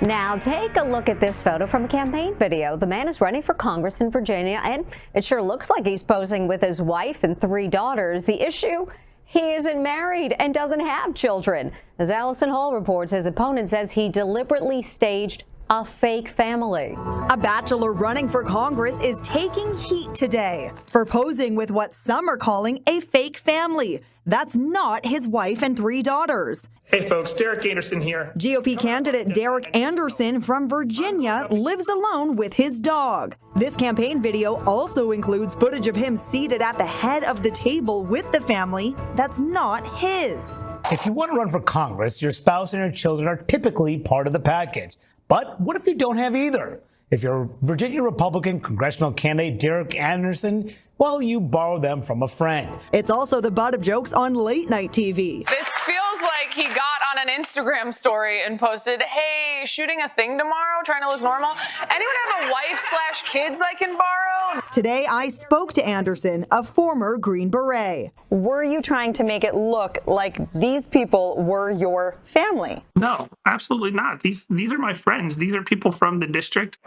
Now, take a look at this photo from a campaign video. The man is running for Congress in Virginia, and it sure looks like he's posing with his wife and 3 daughters. The issue? He isn't married and doesn't have children. As Allison Hall reports, his opponent says he deliberately staged a fake family. A bachelor running for Congress is taking heat today for posing with what some are calling a fake family. That's not his wife and 3 daughters. Hey folks, Derek Anderson here. GOP candidate Derek Anderson from Virginia lives alone with his dog. This campaign video also includes footage of him seated at the head of the table with the family that's not his. If you want to run for Congress, your spouse and your children are typically part of the package. But what if you don't have either? If you're Virginia Republican congressional candidate Derek Anderson, well, you borrow them from a friend. It's also the butt of jokes on late night TV. This feels like he got on an Instagram story and posted, hey, shooting a thing tomorrow, trying to look normal. Anyone have a wife/kids I can borrow? Today, I spoke to Anderson, a former Green Beret. Were you trying to make it look like these people were your family? No, absolutely not. These are my friends. These are people from the district.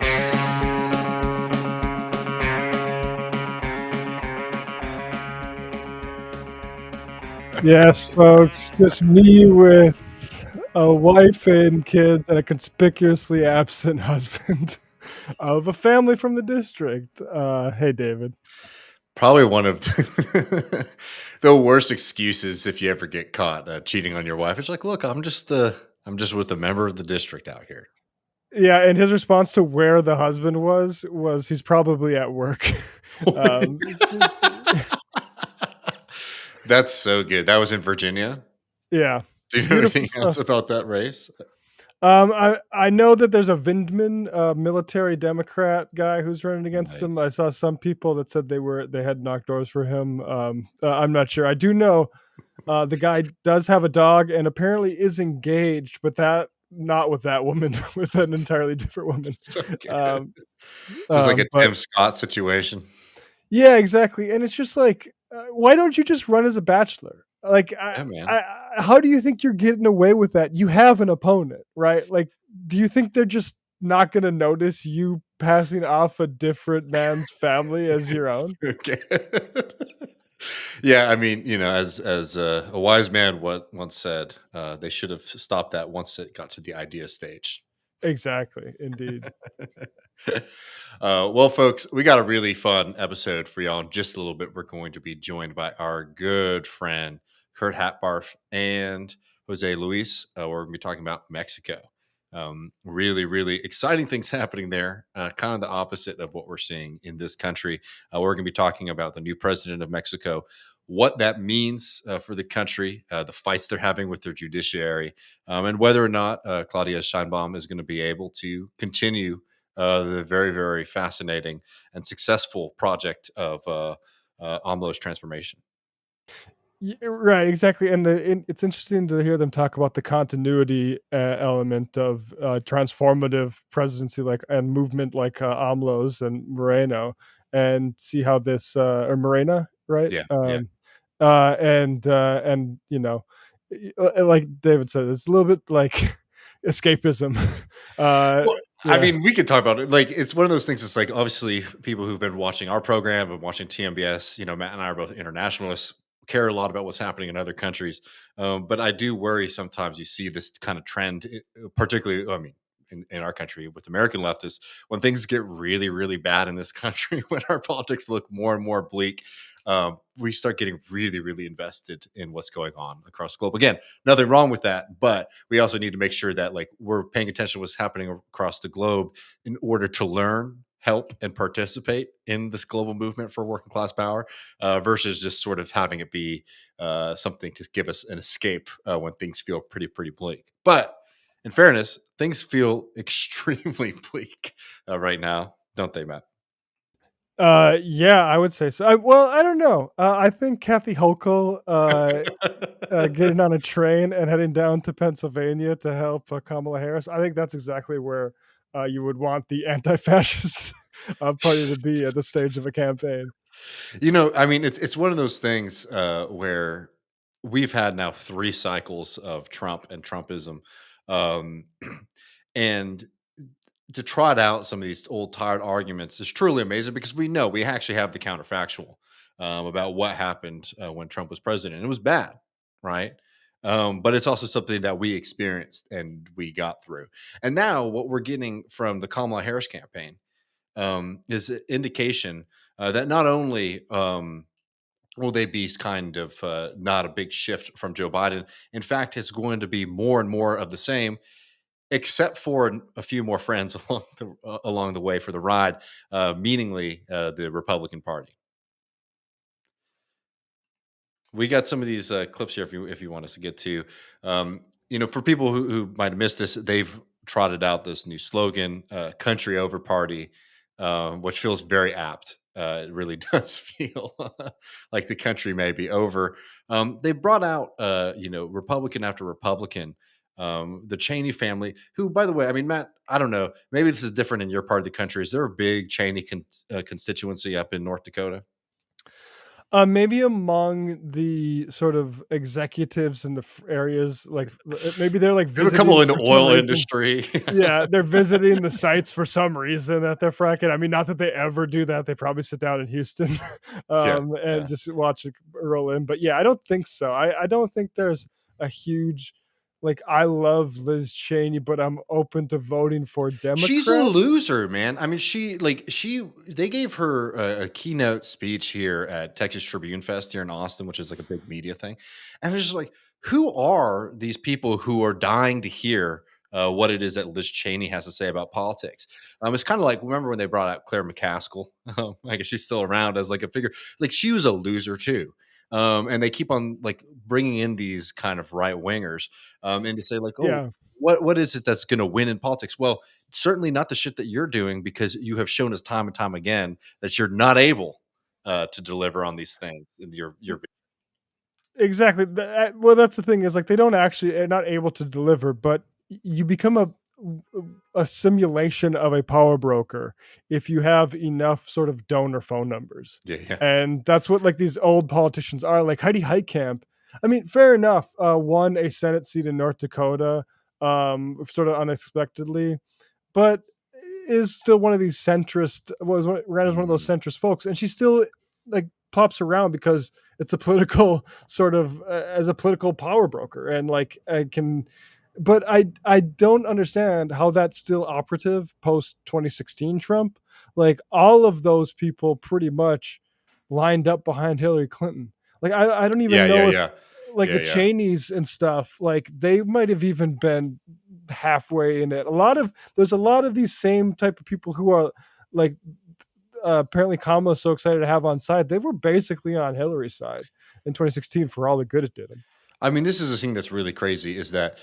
Yes, folks, just me with a wife and kids and a conspicuously absent husband of a family from the district. Hey, David. Probably one of the worst excuses if you ever get caught cheating on your wife. It's like, look, I'm just with a member of the district out here. Yeah, and his response to where the husband was he's probably at work. That's so good. That was in Virginia? Yeah. Do you know anything else about that race? I know that there's a Vindman, military Democrat guy who's running against him. I saw some people that said they had knocked doors for him. I'm not sure. I do know the guy does have a dog and apparently is engaged, but not with that woman, with an entirely different woman. So just like a Tim Scott situation. Yeah, exactly. And it's just like, why don't you just run as a bachelor? Like, how do you think you're getting away with that? You have an opponent, right? Like, do you think they're just not going to notice you passing off a different man's family as your own? Okay. Yeah, I mean, as a wise man once said, they should have stopped that once it got to the idea stage. Exactly, indeed. Well, folks, we got a really fun episode for y'all. In just a little bit, we're going to be joined by our good friend Kurt Hacbarth and Jose Luis. We're going to be talking about Mexico. Really, really exciting things happening there. Kind of the opposite of what we're seeing in this country. We're going to be talking about the new president of Mexico, what that means for the country, the fights they're having with their judiciary, and whether or not Claudia Sheinbaum is going to be able to continue the very, very fascinating and successful project of AMLO's transformation. Yeah, right, exactly. And it's interesting to hear them talk about the continuity element of transformative presidency and movement like AMLO's and Moreno, and see how this or Morena, right? Yeah. And like David said, it's a little bit like escapism. I mean, we could talk about it. Like, it's one of those things. It's like, obviously, people who've been watching our program and watching TMBS, Matt and I are both internationalists, care a lot about what's happening in other countries. But I do worry sometimes you see this kind of trend, particularly, I mean, in our country with American leftists, when things get really, really bad in this country, when our politics look more and more bleak, we start getting really, really invested in what's going on across the globe. Again, nothing wrong with that, but we also need to make sure that we're paying attention to what's happening across the globe in order to learn, help, and participate in this global movement for working class power, versus just sort of having it be something to give us an escape when things feel pretty bleak. But in fairness, things feel extremely bleak right now, don't they, Matt? Yeah, I would say so. I don't know. I think Kathy Hochul getting on a train and heading down to Pennsylvania to help Kamala Harris. I think that's exactly where you would want the anti-fascist party to be at the stage of a campaign. I mean, it's one of those things where we've had now 3 cycles of Trump and Trumpism. And to trot out some of these old tired arguments is truly amazing because we know we actually have the counterfactual about what happened when Trump was president. It was bad, right? But it's also something that we experienced and we got through. And now what we're getting from the Kamala Harris campaign is an indication that not only will they be kind of not a big shift from Joe Biden, in fact, it's going to be more and more of the same, except for a few more friends along the way for the ride, meaningly the Republican Party. We got some of these clips here if you want us to get to. For people who might have missed this, they've trotted out this new slogan, "Country Over Party," which feels very apt. It really does feel like the country may be over. They brought out, Republican after Republican, the Cheney family, who, by the way, I mean, Matt, I don't know, maybe this is different in your part of the country. Is there a big Cheney constituency up in North Dakota? Maybe among the sort of executives in the areas, like maybe they're like There's a visiting couple in for the some oil reason. industry. Yeah, they're visiting the sites for some reason that they're fracking. I mean, not that they ever do that. They probably sit down in Houston and just watch it roll in. But yeah, I don't think so. I don't think there's a huge, like, I love Liz Cheney, but I'm open to voting for Democrat. She's a loser, man. I mean, they gave her a keynote speech here at Texas Tribune Fest here in Austin, which is like a big media thing. And it's just like, who are these people who are dying to hear what it is that Liz Cheney has to say about politics? It's kind of like, remember when they brought out Claire McCaskill? I guess she's still around as like a figure. Like, she was a loser too. And they keep on like bringing in these kind of right wingers and to say like, oh, Yeah. what is it that's going to win in politics? Well, certainly not the shit that you're doing, because you have shown us time and time again that you're not able to deliver on these things in your Exactly. Well, that's the thing, is like they don't actually are not able to deliver, but you become a simulation of a power broker if you have enough sort of donor phone numbers. Yeah. And that's what like these old politicians are. Like Heidi Heitkamp, I mean, fair enough, won a Senate seat in North Dakota sort of unexpectedly, but is still one of these centrist, ran as one of those centrist folks, and she still like plops around because it's a political sort of as a political power broker, and like but I don't understand how that's still operative post 2016 Trump. Like all of those people pretty much lined up behind Hillary Clinton. Like I don't even know if like the Cheneys and stuff, like they might have even been halfway in it. There's a lot of these same type of people who are like apparently Kamala's so excited to have on side. They were basically on Hillary's side in 2016 for all the good it did them. I mean, this is the thing that's really crazy is that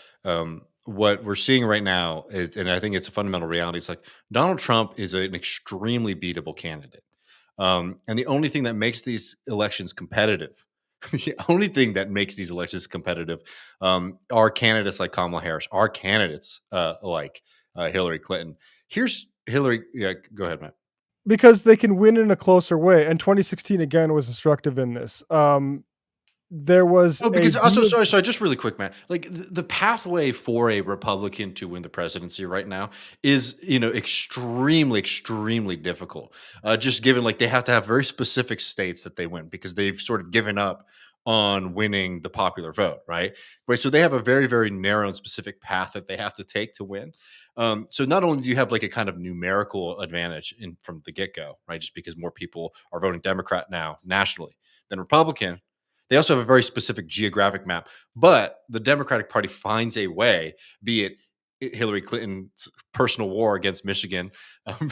what we're seeing right now is, and I think it's a fundamental reality, it's like Donald Trump is an extremely beatable candidate. And the only thing that makes these elections competitive, the only thing that makes these elections competitive are candidates like Kamala Harris, are candidates like Hillary Clinton. Here's Hillary. Yeah, go ahead, Matt. Because they can win in a closer way. And 2016 again was instructive in this. There was sorry, just really quick, Matt. Like the pathway for a Republican to win the presidency right now is, extremely, extremely difficult. Just given like they have to have very specific states that they win, because they've sort of given up on winning the popular vote, right? So they have a very, very narrow and specific path that they have to take to win. So not only do you have like a kind of numerical advantage from the get-go, right? Just because more people are voting Democrat now nationally than Republican. They also have a very specific geographic map, but the Democratic Party finds a way, be it Hillary Clinton's personal war against Michigan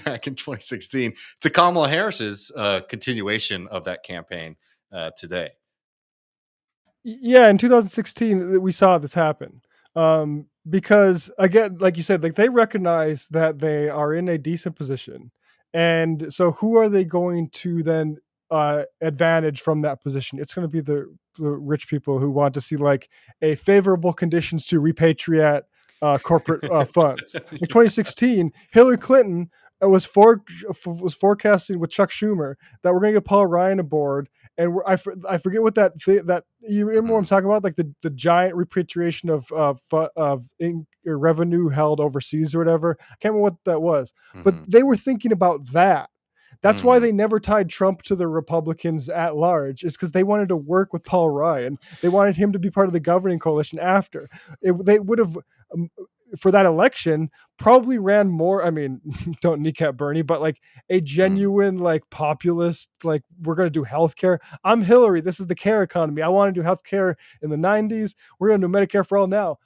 back in 2016 to Kamala Harris's continuation of that campaign today. Yeah, in 2016, we saw this happen. Because again, like you said, like they recognize that they are in a decent position. And so who are they going to then advantage from that position? It's going to be the rich people who want to see like a favorable conditions to repatriate corporate funds. In 2016, Hillary Clinton was forecasting with Chuck Schumer that we're going to get Paul Ryan aboard, and I forget what that you remember what I'm talking about, like the giant repatriation of revenue held overseas or whatever. I can't remember what that was, but Mhm. they were thinking about that. That's why Mhm. they never tied Trump to the Republicans at large, is because they wanted to work with Paul Ryan. They wanted him to be part of the governing coalition after. They would have, for that election, probably ran more. I mean, don't kneecap Bernie, but like a genuine, like populist, like we're going to do healthcare. I'm Hillary. This is the care economy. I want to do healthcare in the 90s. We're going to do Medicare for all now.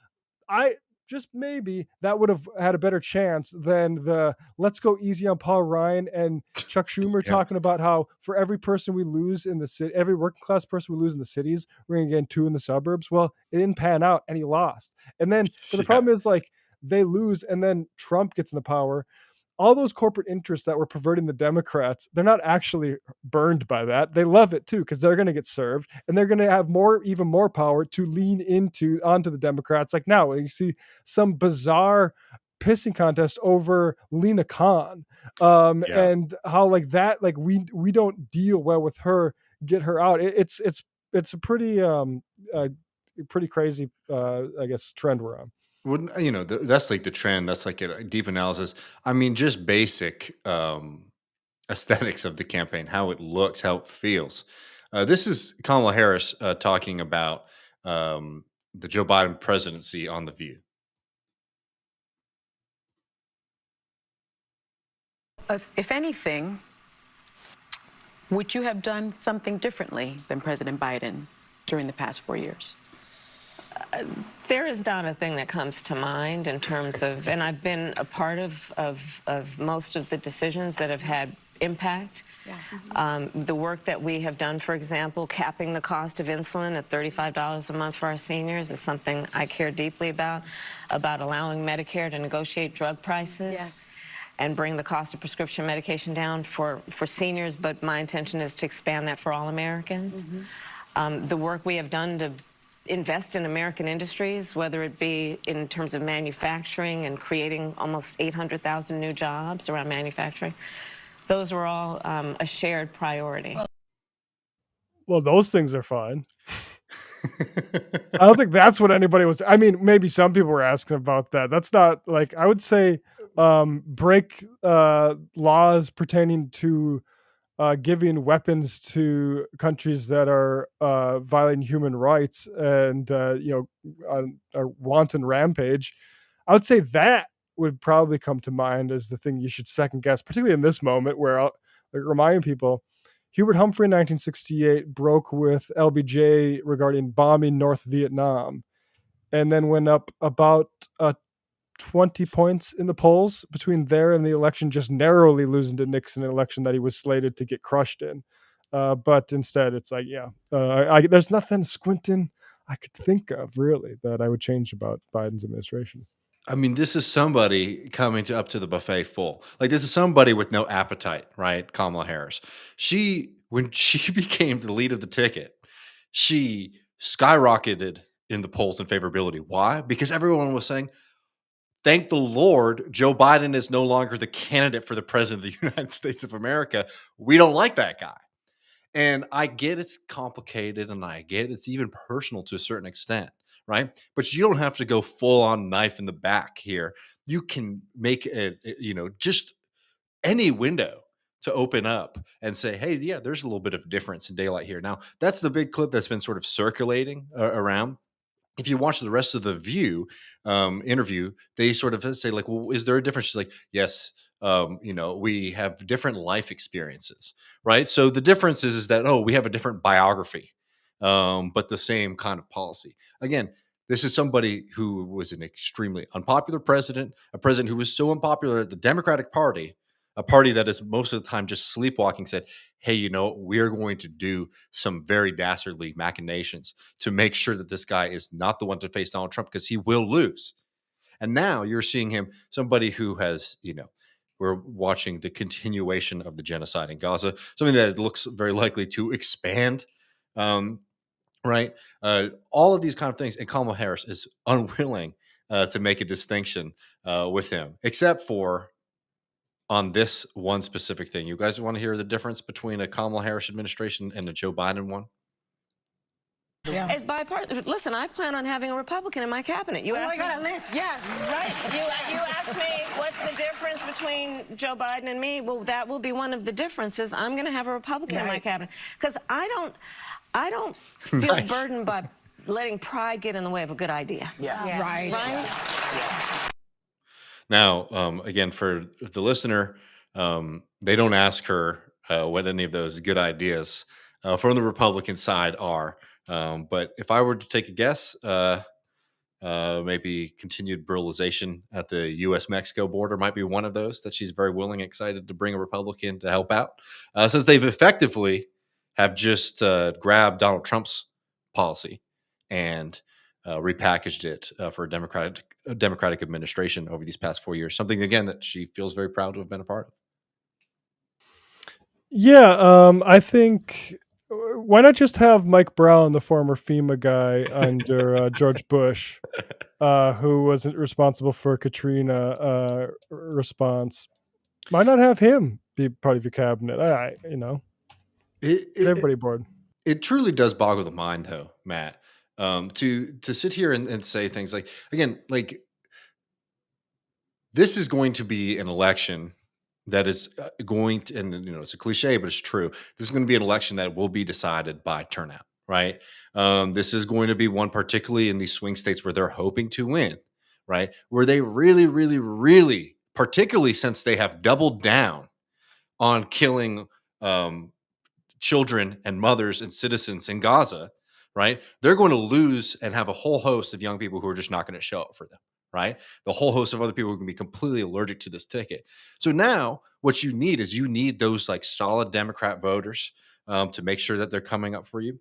I just maybe that would have had a better chance than the let's go easy on Paul Ryan and Chuck Schumer Yeah. talking about how for every person we lose in the city, every working class person we lose in the cities, we're going to get 2 in the suburbs. Well, it didn't pan out and he lost. And then, but the Yeah. problem is like they lose and then Trump gets in the power. All those corporate interests that were perverting the Democrats, they're not actually burned by that. They love it too, because they're going to get served and they're going to have even more power to lean onto the Democrats. Like now you see some bizarre pissing contest over Lena Khan, Yeah. and how like that, like we don't deal well with her, get her out. It's a pretty crazy, I guess, trend we're on. Wouldn't that's like the trend. That's like a deep analysis. I mean, just basic aesthetics of the campaign, how it looks, how it feels. This is Kamala Harris talking about the Joe Biden presidency on The View. If anything, would you have done something differently than President Biden during the past 4 years? There is not a thing that comes to mind in terms of, and I've been a part of most of the decisions that have had impact. Yeah. The work that we have done, for example, capping the cost of insulin at $35 a month for our seniors is something I care deeply about allowing Medicare to negotiate drug prices. Yes. And bring the cost of prescription medication down for seniors, but my intention is to expand that for all Americans. Mm-hmm. The work we have done to invest in American industries, whether it be in terms of manufacturing and creating almost 800,000 new jobs around manufacturing, those were all a shared priority. Well, those things are fine. I don't think that's what anybody was. I mean, maybe some people were asking about that. That's not like, I would say break laws pertaining to giving weapons to countries that are violating human rights and a wanton rampage. I would say that would probably come to mind as the thing you should second guess, particularly in this moment where I'll remind people Hubert Humphrey in 1968 broke with LBJ regarding bombing North Vietnam and then went up about 20 points in the polls between there and the election, just narrowly losing to Nixon, an election that he was slated to get crushed in. But instead, it's like, there's nothing squinting I could think of really that I would change about Biden's administration. I mean, this is somebody coming up to the buffet full. Like, this is somebody with no appetite, right? Kamala Harris. When she became the lead of the ticket, she skyrocketed in the polls and favorability. Why? Because everyone was saying, thank the Lord, Joe Biden is no longer the candidate for the president of the United States of America. We don't like that guy. And I get it's complicated and I get it's even personal to a certain extent, right? But you don't have to go full on knife in the back here. You can make it, just any window to open up and say, hey, yeah, there's a little bit of difference in daylight here. Now, that's the big clip that's been sort of circulating around. If you watch the rest of the View interview, they sort of say like, well, is there a difference? She's like, yes, we have different life experiences, right? So the difference is that, we have a different biography, but the same kind of policy. Again, this is somebody who was an extremely unpopular president, a president who was so unpopular at the Democratic Party, a party that is most of the time just sleepwalking, said, hey, we're going to do some very dastardly machinations to make sure that this guy is not the one to face Donald Trump because he will lose. And now you're seeing him, somebody who has, we're watching the continuation of the genocide in Gaza, something that looks very likely to expand, right? All of these kind of things. And Kamala Harris is unwilling to make a distinction with him, except for on this one specific thing. You guys want to hear the difference between a Kamala Harris administration and a Joe Biden one? Yeah. Listen, I plan on having a Republican in my cabinet. I got a list. Yes, right. You asked me what's the difference between Joe Biden and me. Well, that will be one of the differences. I'm going to have a Republican in my cabinet because I don't feel burdened by letting pride get in the way of a good idea. Yeah. Right. Now, again, for the listener, they don't ask her what any of those good ideas from the Republican side are. But if I were to take a guess, maybe continued brutalization at the U.S.-Mexico border might be one of those that she's very willing and excited to bring a Republican to help out, since they've effectively have just grabbed Donald Trump's policy and repackaged it for a Democratic administration over these past 4 years. Something, again, that she feels very proud to have been a part of. Yeah, I think why not just have Mike Brown, the former FEMA guy under George Bush, who wasn't responsible for Katrina response? Why not have him be part of your cabinet? Get everybody aboard. It truly does boggle the mind, though, Matt, to sit here and say things like, again, like this is going to be an election that is going to, and it's a cliche, but it's true. This is going to be an election that will be decided by turnout, right? This is going to be one, particularly in these swing states where they're hoping to win, right? Where they really, really, really, particularly since they have doubled down on killing children and mothers and citizens in Gaza, right? They're going to lose and have a whole host of young people who are just not going to show up for them. Right? The whole host of other people who can be completely allergic to this ticket. So now what you need is those like solid Democrat voters to make sure that they're coming up for you.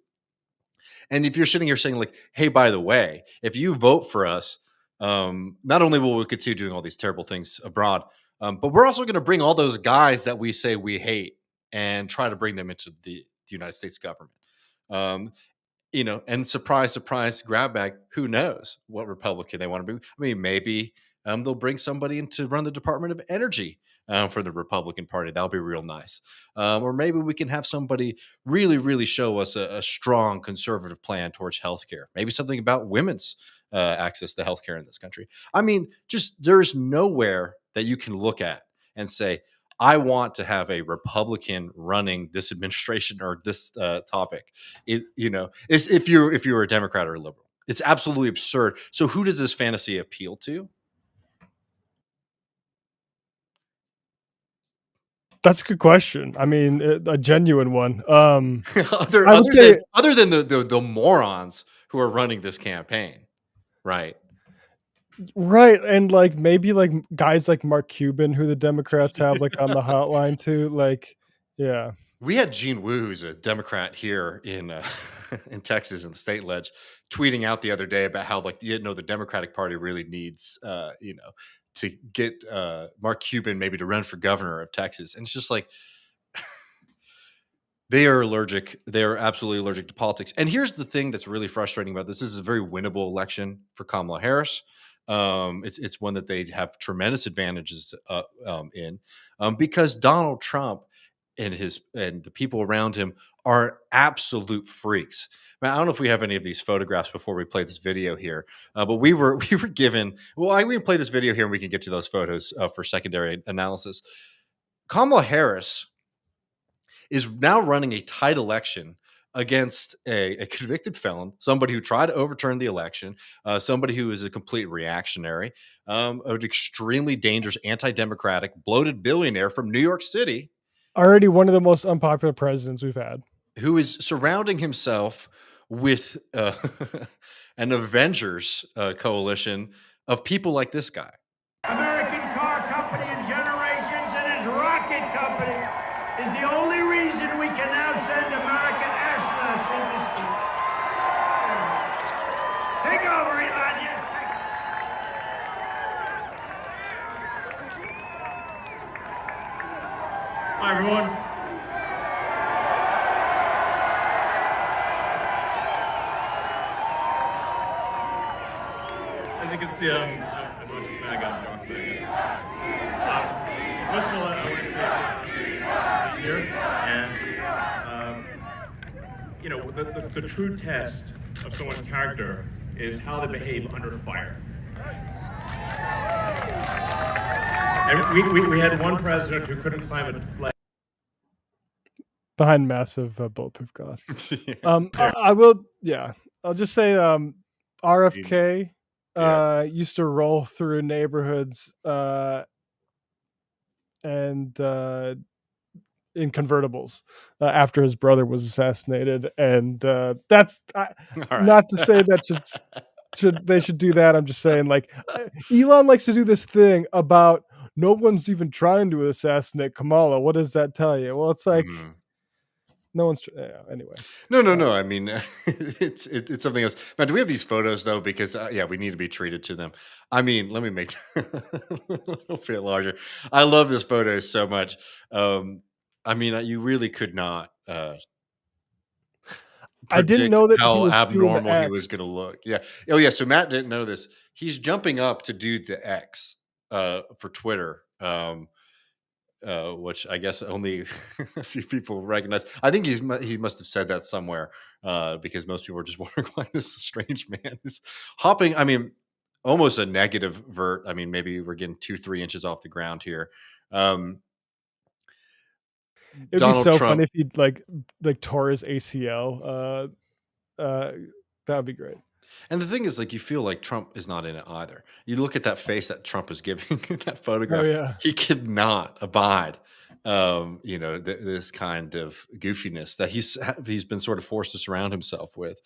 And if you're sitting here saying like, hey, by the way, if you vote for us, not only will we continue doing all these terrible things abroad, but we're also going to bring all those guys that we say we hate and try to bring them into the United States government. And surprise, surprise, grab bag, who knows what Republican they want to be. I mean, maybe they'll bring somebody in to run the Department of Energy for the Republican Party. That'll be real nice. Or maybe we can have somebody really, really show us a strong conservative plan towards healthcare. Maybe something about women's access to healthcare in this country. I mean, just there's nowhere that you can look at and say, I want to have a Republican running this administration or this topic. If you're a Democrat or a liberal, it's absolutely absurd. So who does this fantasy appeal to? That's a good question. I mean, a genuine one. Other than the morons who are running this campaign, right? Right, and like maybe like guys like Mark Cuban, who the Democrats have like on the hotline too. Like, yeah, we had Gene Wu, who's a Democrat here in in Texas in the state ledge, tweeting out the other day about how like the Democratic Party really needs to get Mark Cuban maybe to run for governor of Texas, and it's just like they are allergic. They are absolutely allergic to politics. And here's the thing that's really frustrating about this: is a very winnable election for Kamala Harris. It's one that they have tremendous advantages in because Donald Trump and the people around him are absolute freaks. Now, I don't know if we have any of these photographs before we play this video here, but we were given. Well, we can play this video here and we can get to those photos for secondary analysis. Kamala Harris is now running a tight election against a convicted felon, somebody who tried to overturn the election, somebody who is a complete reactionary, an extremely dangerous, anti-democratic, bloated billionaire from New York City. Already one of the most unpopular presidents we've had. Who is surrounding himself with an Avengers coalition of people like this guy. American car company in generations and his rocket company is the only reason we can now send American astronauts into space. Take over, Elon. Yes, take it. Hi, everyone. As you can see, I'm not just mad, I'm drunk. First of all, I want to say here, and the true test of someone's character is how they behave under fire. And we had one president who couldn't climb a ladder. Behind massive bulletproof glass. I'll just say RFK used to roll through neighborhoods and in convertibles after his brother was assassinated, and that's not to say that they should do that. I'm just saying, like, Elon likes to do this thing about no one's even trying to assassinate Kamala. What does that tell you? Well, it's like no one's anyway. No. I mean, it's something else. Now, do we have these photos though? Because we need to be treated to them. I mean, let me make a little bit larger. I love this photo so much. I mean, you really could not. I didn't know that how he was abnormal he was going to look. Yeah. Oh, yeah. So Matt didn't know this. He's jumping up to do the X for Twitter, which I guess only a few people recognize. I think he must have said that somewhere because most people are just wondering why this strange man is hopping. I mean, almost a negative vert. I mean, maybe we're getting 2-3 inches off the ground here. It'd be so funny if he like tore his ACL. That would be great. And the thing is, like, you feel like Trump is not in it either. You look at that face that Trump is giving in that photograph. Oh, yeah. He could not abide, this kind of goofiness that he's been sort of forced to surround himself with,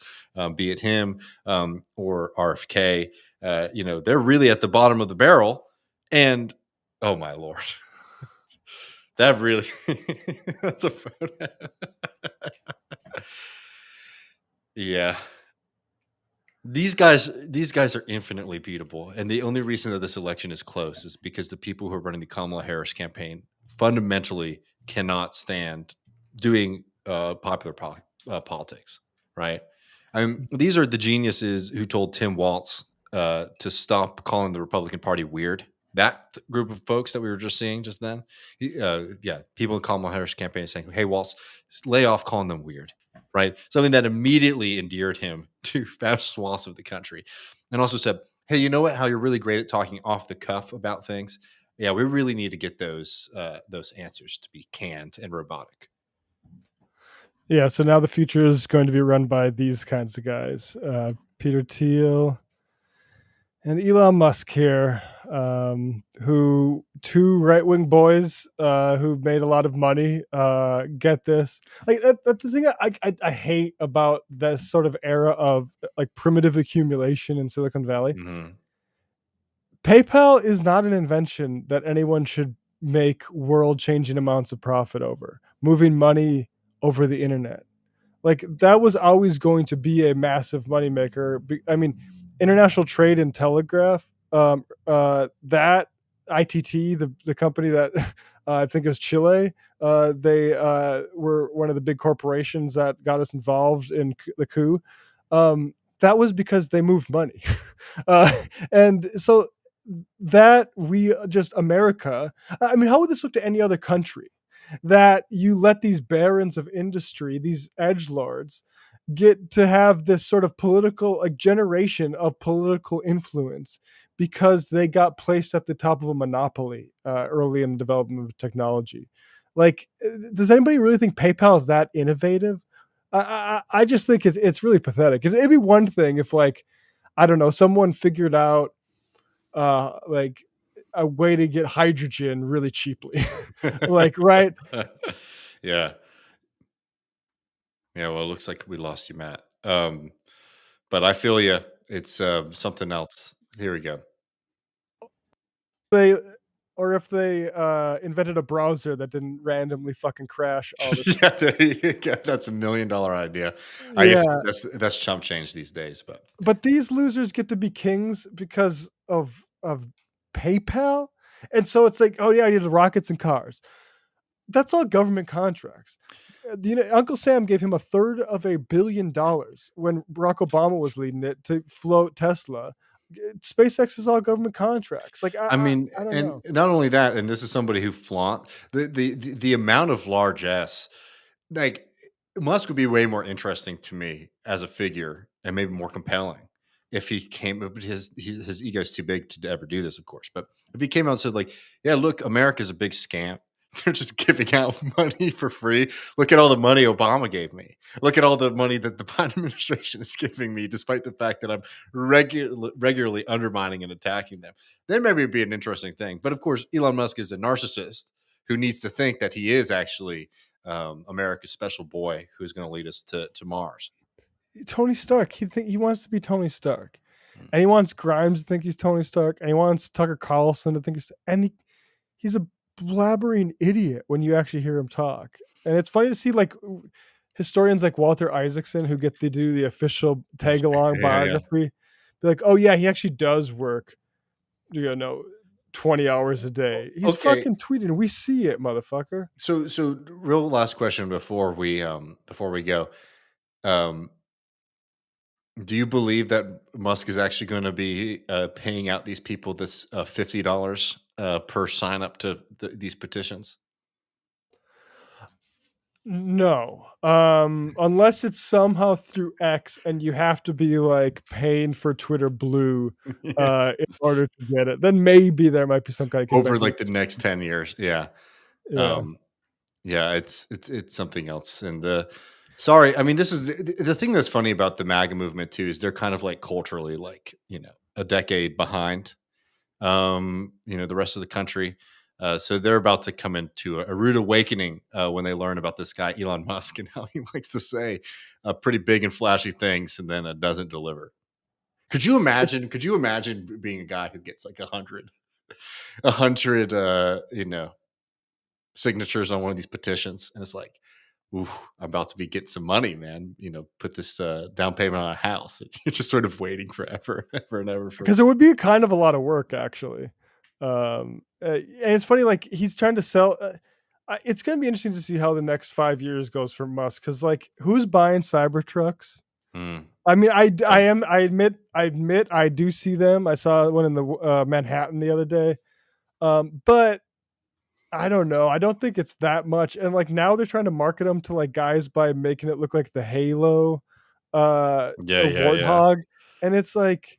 be it him or RFK. They're really at the bottom of the barrel, and oh my Lord. That really, that's a photo. Yeah. These guys are infinitely beatable. And the only reason that this election is close is because the people who are running the Kamala Harris campaign fundamentally cannot stand doing popular politics, right? These are the geniuses who told Tim Walz to stop calling the Republican Party weird. That group of folks that we were just seeing just then, people in Kamala Harris campaign saying, "Hey, Walz, lay off calling them weird," right? Something that immediately endeared him to vast swaths of the country, and also said, "Hey, you know what? How you're really great at talking off the cuff about things. Yeah, we really need to get those answers to be canned and robotic." Yeah. So now the future is going to be run by these kinds of guys, Peter Thiel and Elon Musk here, who two right-wing boys who made a lot of money. Get this, like that's the thing I hate about this sort of era of like primitive accumulation in Silicon Valley. Mm-hmm. PayPal is not an invention that anyone should make world-changing amounts of profit over. Moving money over the internet, like that was always going to be a massive moneymaker. I mean, International Trade and Telegraph, that ITT, the company that I think is Chile, they were one of the big corporations that got us involved in the coup. That was because they moved money. And so that we just, America, I mean, how would this look to any other country? That you let these barons of industry, these edgelords, get to have this sort of political, generation of political influence because they got placed at the top of a monopoly early in the development of technology. Like, does anybody really think PayPal is that innovative? I just think it's really pathetic. It'd be one thing if, like, I don't know, someone figured out like a way to get hydrogen really cheaply. Like, right? Yeah. Yeah, well, it looks like we lost you, Matt. But I feel you. It's something else. Here we go. If they invented a browser that didn't randomly fucking crash all the time. There you go. That's $1 million idea. I guess that's chump change these days. But these losers get to be kings because of PayPal, and so it's like, oh yeah, I need the rockets and cars. That's all government contracts. Uncle Sam gave him $350 million when Barack Obama was leading it to float Tesla. SpaceX is all government contracts. Like, I don't know. Not only that, and this is somebody who flaunt the amount of largesse. Like, Musk would be way more interesting to me as a figure and maybe more compelling if he came. His ego's too big to ever do this, of course. But if he came out and said, like, "Yeah, look, America's a big scam. They're just giving out money for free. Look at all the money Obama gave me. Look at all the money that the Biden administration is giving me, despite the fact that I'm regularly undermining and attacking them." Then maybe it'd be an interesting thing. But of course, Elon Musk is a narcissist who needs to think that he is actually America's special boy who's going to lead us to Mars. Tony Stark. He wants to be Tony Stark, and he wants Grimes to think he's Tony Stark, and he wants Tucker Carlson to think he's a blabbering idiot when you actually hear him talk. And it's funny to see like historians like Walter Isaacson who get to do the official tag along biography. Be like, oh yeah, he actually does work, 20 hours a day. He's fucking tweeting. We see it, motherfucker. So real last question before we go. Do you believe that Musk is actually going to be paying out these people this $50 per sign up to these petitions? No, unless it's somehow through X and you have to be like paying for Twitter Blue in order to get it. Then maybe there might be some kind of over like the next 10 years. Yeah. It's something else. And sorry, I mean, this is the thing that's funny about the MAGA movement too, is they're kind of like culturally like, a decade behind, the rest of the country. So they're about to come into a rude awakening when they learn about this guy, Elon Musk, and how he likes to say pretty big and flashy things and then it doesn't deliver. Could you imagine being a guy who gets like 100, signatures on one of these petitions? And it's like, ooh, I'm about to be getting some money, man. Put this down payment on a house. You're just sort of waiting forever, ever and ever. Because it would be kind of a lot of work, actually. And it's funny, like he's trying to sell. It's going to be interesting to see how the next 5 years goes for Musk. Because, like, who's buying Cybertrucks? I mean, I admit, I do see them. I saw one in the Manhattan the other day, but I don't know. I don't think it's that much. And like now they're trying to market them to like guys by making it look like the Halo, Warthog, and it's like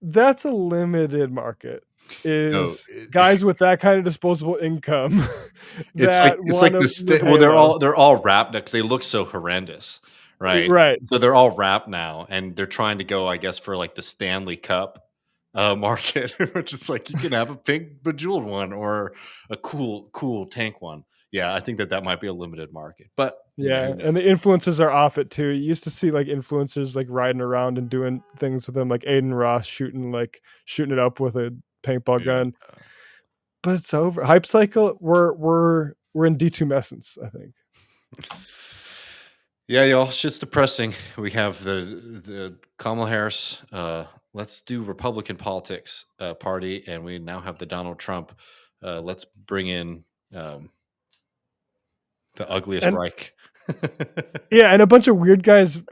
that's a limited market. Guys with that kind of disposable income. It's like they're all wrapped because they look so horrendous, right? Right. So they're all wrapped now, and they're trying to go, I guess, for like the Stanley Cup market, which is like you can have a pink bejeweled one or a cool tank one. Yeah, I think that might be a limited market, but and the influencers are off it too. You used to see like influencers like riding around and doing things with them, like Aiden Ross shooting it up with a paintball gun. But it's over. Hype cycle. We're in detumescence, I think. Yeah, y'all. Shit's depressing. We have the Kamala Harris. Let's do Republican politics party, and we now have the Donald Trump. Let's bring in the ugliest Reich. And a bunch of weird guys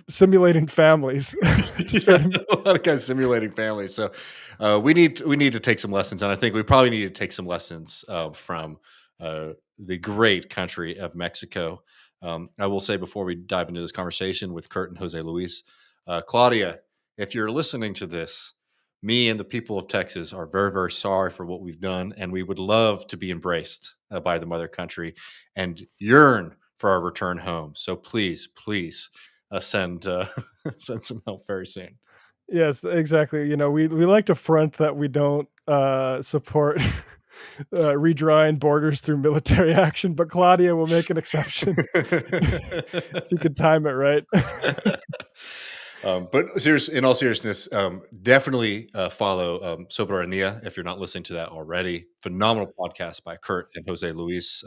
simulating families. A lot of guys simulating families. So we need to take some lessons, and I think we probably need to take some lessons from the great country of Mexico. I will say before we dive into this conversation with Kurt and Jose Luis, Claudia, if you're listening to this, me and the people of Texas are very, very sorry for what we've done, and we would love to be embraced by the mother country and yearn for our return home. So please send some help very soon. Yes, exactly. We like to front that we don't support redrawing borders through military action, but Claudia will make an exception if you could time it right. But in all seriousness, definitely follow Soberania if you're not listening to that already. Phenomenal podcast by Kurt and Jose Luis,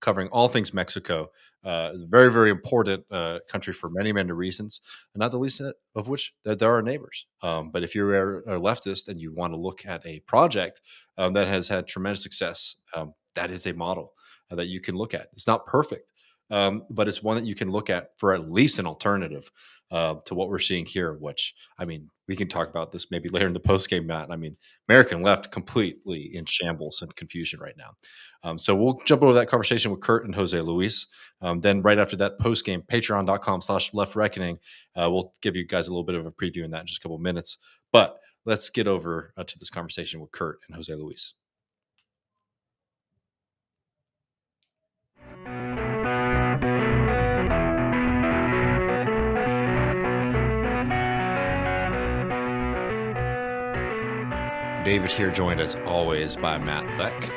covering all things Mexico. It's a very, very important country for many, many reasons, and not the least of which that there are neighbors. But if you're a leftist and you want to look at a project that has had tremendous success, that is a model that you can look at. It's not perfect, but it's one that you can look at for at least an alternative to what we're seeing here, which, I mean, we can talk about this maybe later in the postgame, Matt. I mean, American left completely in shambles and confusion right now. So we'll jump over that conversation with Kurt and Jose Luis. Then right after that postgame, patreon.com/leftreckoning. We'll give you guys a little bit of a preview in that in just a couple of minutes. But let's get over to this conversation with Kurt and Jose Luis. David here, joined as always by Matt Beck.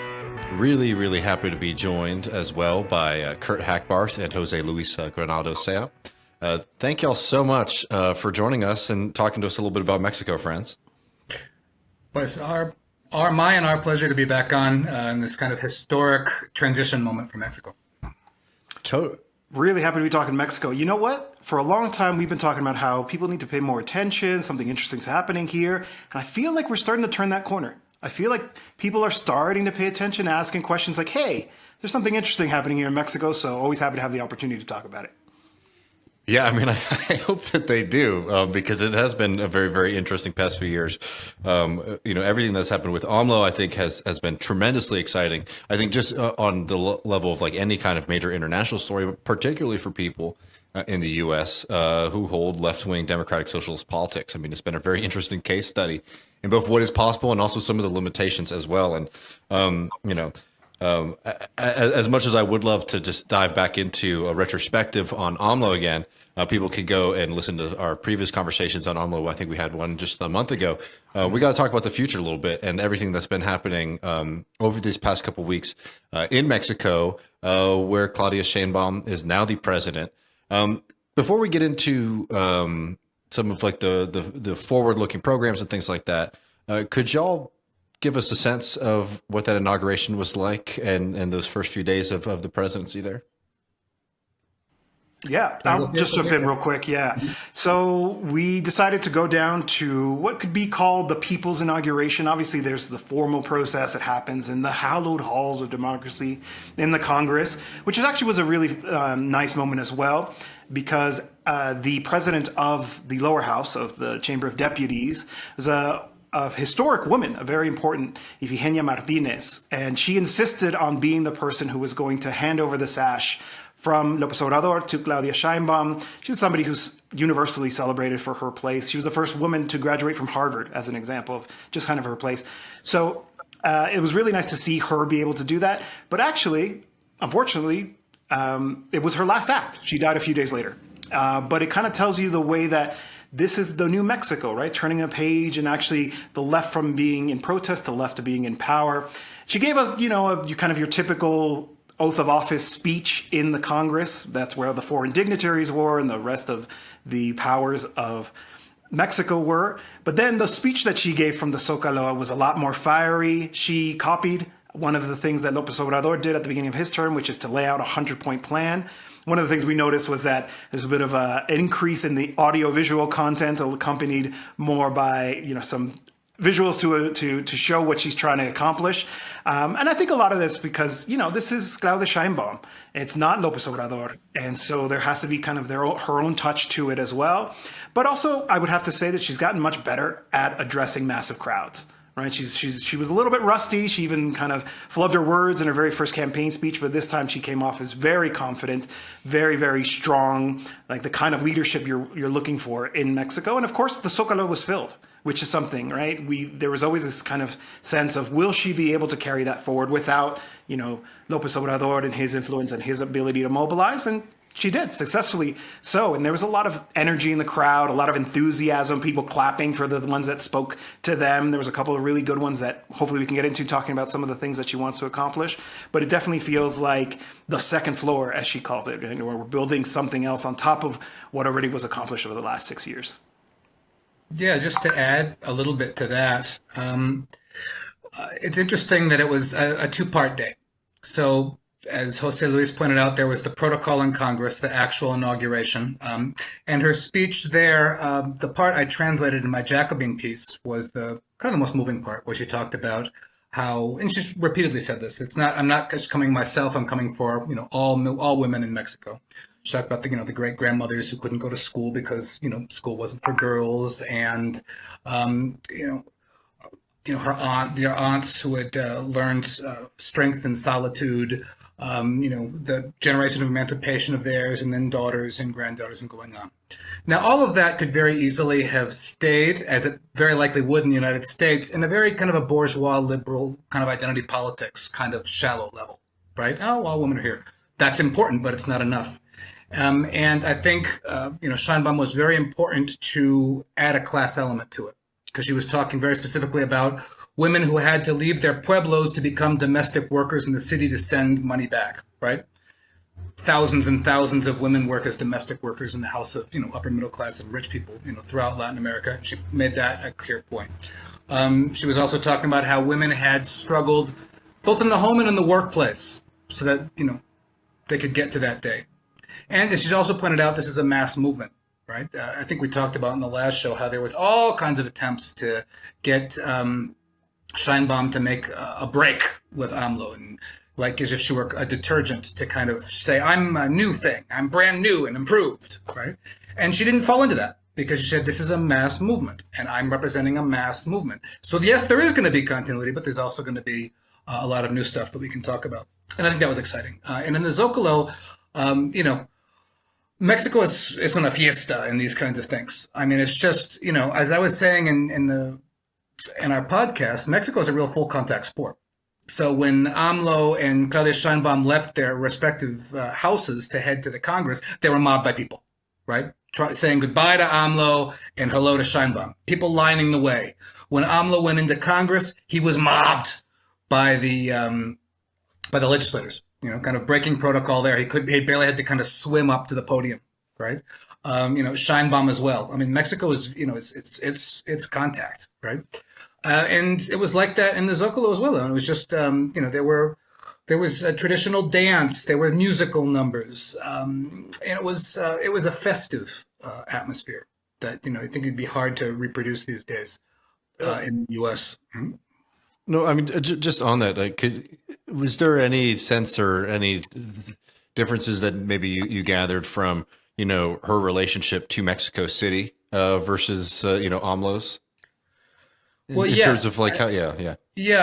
Really, really happy to be joined as well by Kurt Hacbarth and Jose Luis Granados Ceja. Thank y'all so much for joining us and talking to us a little bit about Mexico, friends. Pues our pleasure to be back on in this kind of historic transition moment for Mexico. Really happy to be talking Mexico. You know what? For a long time, we've been talking about how people need to pay more attention, something interesting's happening here, and I feel like we're starting to turn that corner. I feel like people are starting to pay attention, asking questions like, hey, there's something interesting happening here in Mexico, so always happy to have the opportunity to talk about it. Yeah, I mean, I hope that they do, because it has been a very, very interesting past few years. Everything that's happened with AMLO, I think, has been tremendously exciting. I think just on the level of like any kind of major international story, but particularly for people in the U.S. Who hold left-wing democratic socialist politics. I mean, it's been a very interesting case study in both what is possible and also some of the limitations as well. And, as much as I would love to just dive back into a retrospective on AMLO again, people could go and listen to our previous conversations on AMLO. I think we had one just a month ago. We got to talk about the future a little bit and everything that's been happening over these past couple of weeks in Mexico, where Claudia Sheinbaum is now the president. Before we get into some of like the forward-looking programs and things like that, could y'all give us a sense of what that inauguration was like and those first few days of the presidency there? Yeah, I'll just jump in real quick. Yeah. So we decided to go down to what could be called the people's inauguration. Obviously, there's the formal process that happens in the hallowed halls of democracy in the Congress, which actually was a really nice moment as well, because the president of the lower house of the Chamber of Deputies was a historic woman, a very important Ifigenia Martinez, and she insisted on being the person who was going to hand over the sash from López Obrador to Claudia Sheinbaum. She's somebody who's universally celebrated for her place. She was the first woman to graduate from Harvard, as an example of just kind of her place. So it was really nice to see her be able to do that. But actually, unfortunately, it was her last act. She died a few days later. But it kind of tells you the way that this is the new Mexico, right? Turning a page, and actually the left from being in protest, the left to being in power. She gave us, kind of your typical oath of office speech in the Congress. That's where the foreign dignitaries were and the rest of the powers of Mexico were. But then the speech that she gave from the Zócalo was a lot more fiery. She copied one of the things that López Obrador did at the beginning of his term, which is to lay out a 100-point plan. One of the things we noticed was that there's a bit of an increase in the audio-visual content, accompanied more by some visuals to show what she's trying to accomplish. And I think a lot of this because, this is Claudia Sheinbaum. It's not López Obrador. And so there has to be kind of her own touch to it as well. But also, I would have to say that she's gotten much better at addressing massive crowds. Right, she was a little bit rusty. She even kind of flubbed her words in her very first campaign speech, but this time she came off as very confident, very, very strong, like the kind of leadership you're looking for in Mexico. And of course, the Zócalo was filled, which is something, right? There was always this kind of sense of, will she be able to carry that forward without, López Obrador and his influence and his ability to mobilize? And she did, successfully so. And there was a lot of energy in the crowd, a lot of enthusiasm, people clapping for the ones that spoke to them. There was a couple of really good ones that hopefully we can get into, talking about some of the things that she wants to accomplish. But it definitely feels like the second floor, as she calls it, where we're building something else on top of what already was accomplished over the last 6 years. Yeah, just to add a little bit to that, it's interesting that it was a two-part day. So as Jose Luis pointed out, there was the protocol in Congress, the actual inauguration, and her speech there. The part I translated in my Jacobin piece was the kind of the most moving part, where she talked about how, and she's repeatedly said this. I'm not just coming myself. I'm coming for all women in Mexico. She talked about the great grandmothers who couldn't go to school because school wasn't for girls, and their aunts who had learned strength and solitude. The generation of emancipation of theirs, and then daughters and granddaughters, and going on. Now, all of that could very easily have stayed, as it very likely would in the United States, in a very kind of a bourgeois, liberal kind of identity politics, kind of shallow level, right? Oh, all women are here. That's important, but it's not enough. And I think, Sheinbaum was very important to add a class element to it, because she was talking very specifically about women who had to leave their pueblos to become domestic workers in the city to send money back, right? Thousands and thousands of women work as domestic workers in the house of, upper middle class and rich people, throughout Latin America. She made that a clear point. She was also talking about how women had struggled both in the home and in the workplace so that, they could get to that day. And as she's also pointed out, this is a mass movement, right? I think we talked about in the last show how there was all kinds of attempts to get Sheinbaum to make a break with AMLO, and like as if she were a detergent to kind of say, I'm a new thing, I'm brand new and improved, right? And she didn't fall into that, because she said, this is a mass movement and I'm representing a mass movement. So yes, there is going to be continuity, but there's also going to be a lot of new stuff that we can talk about. And I think that was exciting. And in the Zocalo, Mexico is una fiesta in these kinds of things. I mean, it's just, as I was saying in our podcast, Mexico is a real full contact sport. So when AMLO and Claudia Sheinbaum left their respective houses to head to the Congress, they were mobbed by people, right? Saying goodbye to AMLO and hello to Sheinbaum. People lining the way. When AMLO went into Congress, he was mobbed by the legislators, kind of breaking protocol there. He barely had to kind of swim up to the podium, right? Sheinbaum as well. I mean, Mexico is, it's contact, right? And it was like that in the Zocalo as well. And it was just, there was a traditional dance, there were musical numbers, and it was a festive atmosphere that I think it'd be hard to reproduce these days in the U.S. No, I mean, just on that, was there any sense or any differences that maybe you gathered from her relationship to Mexico City versus AMLO's? Well, in terms of how, yeah,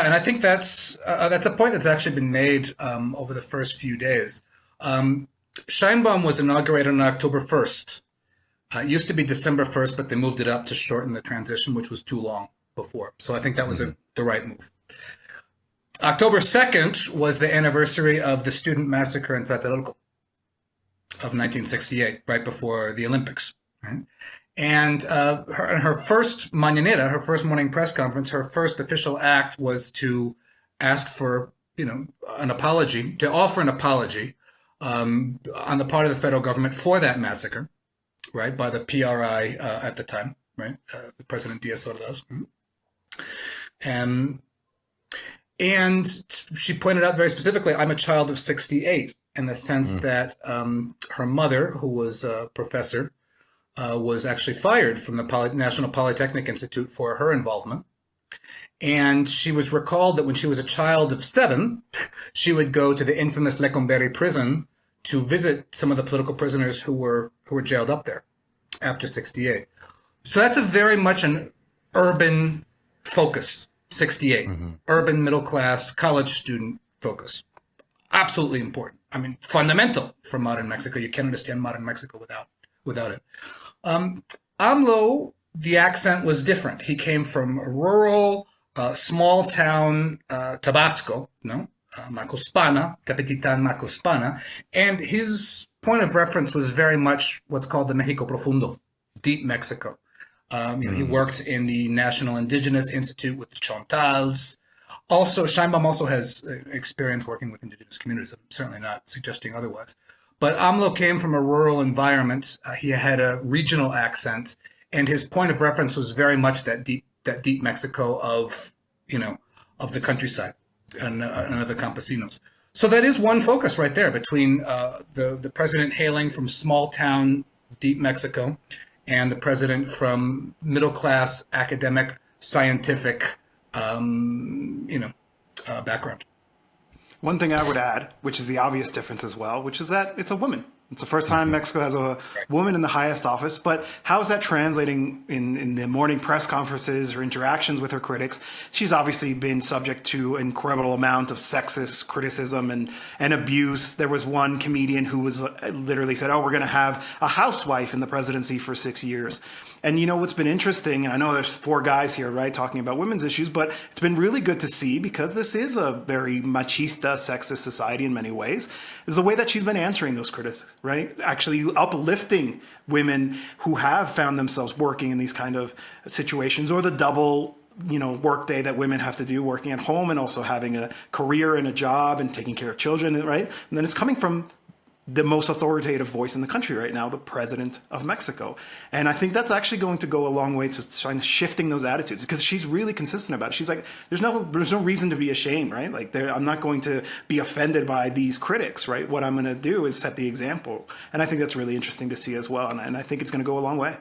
and I think that's a point that's actually been made over the first few days. Sheinbaum was inaugurated on October 1st. It used to be December 1st, but they moved it up to shorten the transition, which was too long before. So I think that was the right move. October 2nd was the anniversary of the student massacre in Tlatelolco of 1968, right before the Olympics. Right? And her first mañanera, her first morning press conference, her first official act was to ask for, an apology, to offer an apology on the part of the federal government for that massacre, right, by the PRI at the time, right, President Díaz Ordaz. And she pointed out very specifically, I'm a child of 68, in the sense that her mother, who was a professor, was actually fired from the National Polytechnic Institute for her involvement. And she was recalled that when she was a child of 7, she would go to the infamous Lecumberri prison to visit some of the political prisoners who were jailed up there after 68. So that's a very much an urban focus, 68. Urban, middle class, college student focus. Absolutely important. I mean, fundamental for modern Mexico. You can't understand modern Mexico without it. AMLO, the accent was different. He came from a rural, small town, Tabasco, Macuspana, Tepetitan, Macuspana, and his point of reference was very much what's called the Mexico Profundo, deep Mexico. He worked in the National Indigenous Institute with the Chontals. Also, Sheinbaum also has experience working with indigenous communities. I'm certainly not suggesting otherwise. But AMLO came from a rural environment. He had a regional accent, and his point of reference was very much that deep Mexico of the countryside and of the campesinos. So that is one focus right there between the president hailing from small town, deep Mexico, and the president from middle class, academic, scientific, background. One thing I would add, which is the obvious difference as well, which is that it's a woman. It's the first time Mexico has a woman in the highest office, but how is that translating in the morning press conferences or interactions with her critics? She's obviously been subject to an incredible amount of sexist criticism and abuse. There was one comedian who was literally said, oh, we're going to have a housewife in the presidency for 6 years. And you know what's been interesting, and I know there's 4 guys here, right, talking about women's issues, but it's been really good to see, because this is a very machista, sexist society in many ways, is the way that she's been answering those critics, right? Actually uplifting women who have found themselves working in these kind of situations, or the double work day that women have to do, working at home and also having a career and a job and taking care of children, right? And then it's coming from the most authoritative voice in the country right now, the president of Mexico. And I think that's actually going to go a long way to trying to shifting those attitudes, because she's really consistent about it. She's like, there's no reason to be ashamed, right? Like, I'm not going to be offended by these critics, right? What I'm going to do is set the example. And I think that's really interesting to see as well. And I think it's going to go a long way.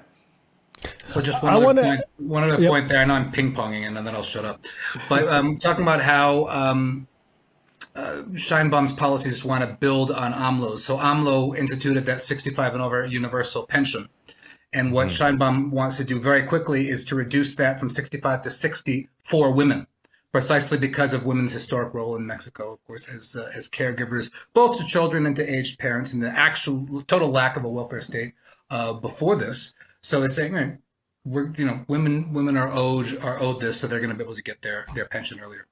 So just one other point there. I know I'm ping-ponging and then I'll shut up. But talking about how Sheinbaum's policies want to build on AMLO's. So AMLO instituted that 65 and over universal pension. And what Sheinbaum wants to do very quickly is to reduce that from 65 to 60 for women, precisely because of women's historic role in Mexico, of course, as caregivers, both to children and to aged parents, and the actual total lack of a welfare state before this. So they're saying, women are owed this, so they're going to be able to get their pension earlier.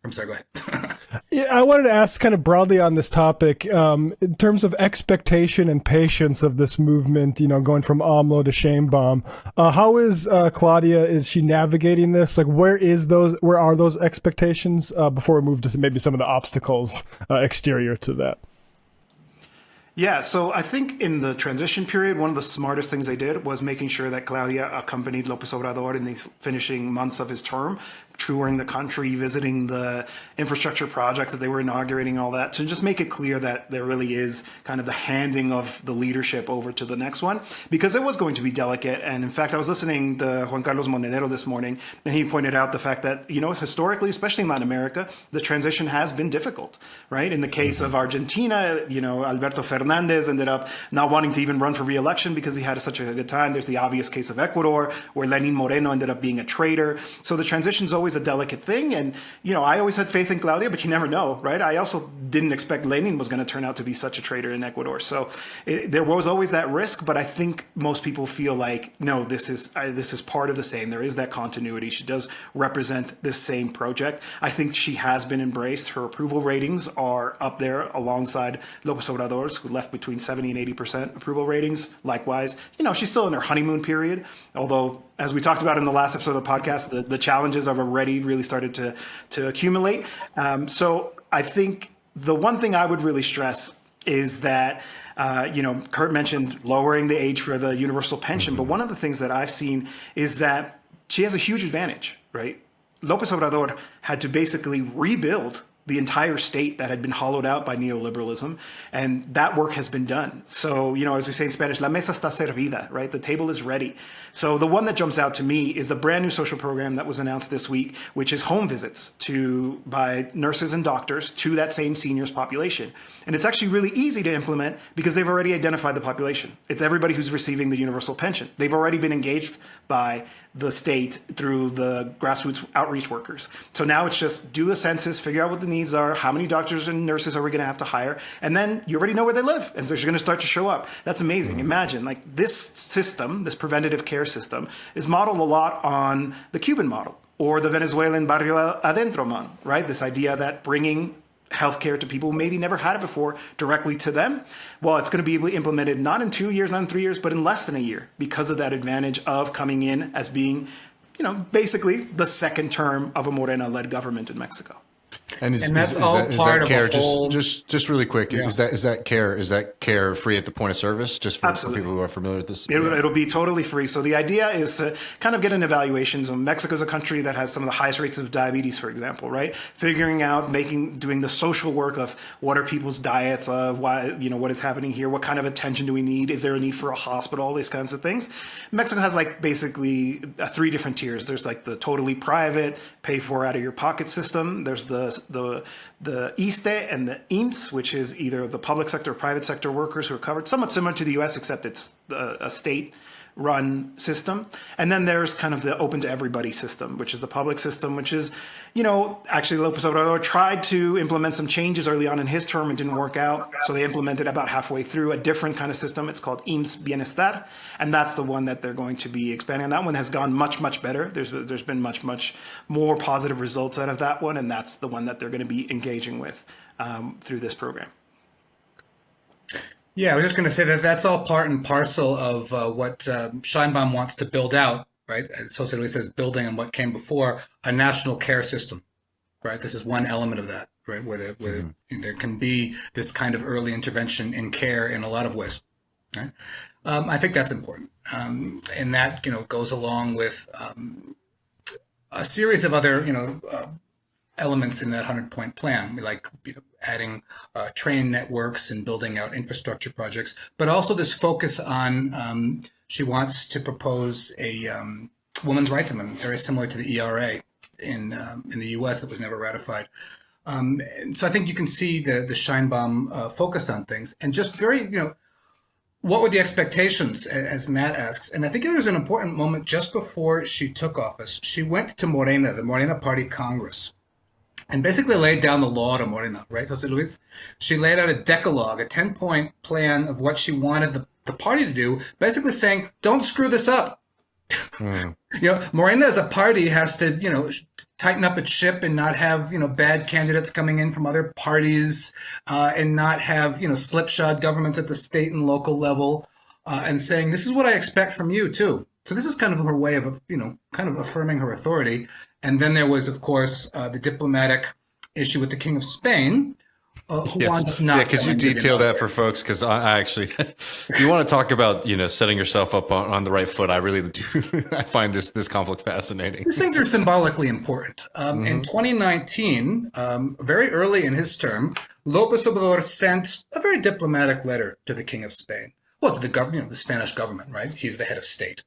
I'm sorry, go ahead. Yeah, I wanted to ask kind of broadly on this topic, in terms of expectation and patience of this movement, going from AMLO to Sheinbaum. How is Claudia, is she navigating this? Like, where are those expectations before we move to maybe some of the obstacles exterior to that? Yeah, so I think in the transition period, one of the smartest things they did was making sure that Claudia accompanied López Obrador in these finishing months of his term, touring the country, visiting the infrastructure projects that they were inaugurating, all that, to just make it clear that there really is kind of the handing of the leadership over to the next one, because it was going to be delicate. And in fact, I was listening to Juan Carlos Monedero this morning, and he pointed out the fact that, historically, especially in Latin America, the transition has been difficult, right? In the case of Argentina, Alberto Fernandez ended up not wanting to even run for re-election because he had such a good time. There's the obvious case of Ecuador, where Lenin Moreno ended up being a traitor. So the transition's always a delicate thing. And, I always had faith in Claudia, but you never know, right? I also didn't expect Lenin was going to turn out to be such a traitor in Ecuador. So there was always that risk, but I think most people feel like, no, this is part of the same. There is that continuity. She does represent this same project. I think she has been embraced. Her approval ratings are up there alongside López Obrador's, who left between 70 and 80% approval ratings. Likewise, she's still in her honeymoon period, although, as we talked about in the last episode of the podcast, the challenges have already really started to accumulate. So I think the one thing I would really stress is that, Kurt mentioned lowering the age for the universal pension, but one of the things that I've seen is that she has a huge advantage, right? López Obrador had to basically rebuild the entire state that had been hollowed out by neoliberalism, and that work has been done. So, as we say in Spanish, la mesa está servida, right? The table is ready. So the one that jumps out to me is the brand new social program that was announced this week, which is home visits by nurses and doctors to that same seniors population. And it's actually really easy to implement because they've already identified the population. It's everybody who's receiving the universal pension. They've already been engaged by the state through the grassroots outreach workers. So now it's just do the census, figure out what the needs are, how many doctors and nurses are we going to have to hire, and then you already know where they live, and so they're going to start to show up. That's amazing. Imagine, like, this system, this preventative care system, is modeled a lot on the Cuban model or the Venezuelan barrio adentro model, right? This idea that bringing healthcare to people who maybe never had it before directly to them. Well, it's going to be implemented not in 2 years, not in 3 years, but in less than a year, because of that advantage of coming in as being, basically the second term of a Morena-led government in Mexico. And that's all part of a whole. Just really quick, Yeah. is that care free at the point of service? Just for people who are familiar with this. It'll be totally free. So the idea is to kind of get an evaluation. So Mexico is a country that has some of the highest rates of diabetes, for example, right? Figuring out, doing the social work of what are people's diets, why, what is happening here, what kind of attention do we need? Is there a need for a hospital? All these kinds of things. Mexico has basically 3 different tiers. There's the totally private, pay for out of your pocket system. There's the the ISTE and the IMSS, which is either the public sector or private sector workers who are covered, somewhat similar to the U.S., except it's a state-run system. And then there's kind of the open to everybody system, which is the public system, which is, actually Lopez Obrador tried to implement some changes early on in his term and didn't work out. So they implemented about halfway through a different kind of system. It's called IMSS Bienestar, and that's the one that they're going to be expanding. And that one has gone much, much better. There's been much, much more positive results out of that one, and that's the one that they're going to be engaging with through this program. Yeah, I was just going to say that that's all part and parcel of what Sheinbaum wants to build out, right? As Jose Luis says, building on what came before, a national care system, right? This is one element of that, right? Where there can be this kind of early intervention in care in a lot of ways, right? I think that's important. And that, goes along with a series of other, elements in that 100-point plan, like adding train networks and building out infrastructure projects, but also this focus on she wants to propose a women's rights amendment, very similar to the ERA in the U.S. that was never ratified. And so I think you can see the Sheinbaum focus on things, and just very, what were the expectations, as Matt asks? And I think there was an important moment just before she took office. She went to Morena, the Morena Party Congress, and basically laid down the law to Morena, right, Jose Luis? She laid out a decalogue, a 10-point plan of what she wanted the party to do, basically saying, don't screw this up. Morena as a party has to, tighten up its ship and not have, bad candidates coming in from other parties and not have, slipshod governments at the state and local level and saying, this is what I expect from you, too. So this is kind of her way of, kind of affirming her authority. And then there was, of course, the diplomatic issue with the King of Spain, who wound up not. Yeah, could you detail that for folks? Because I actually, you want to talk about, setting yourself up on the right foot. I really do. I find this conflict fascinating. These things are symbolically important. In 2019, very early in his term, López Obrador sent a very diplomatic letter to the King of Spain. Well, to the government, the Spanish government, right? He's the head of state.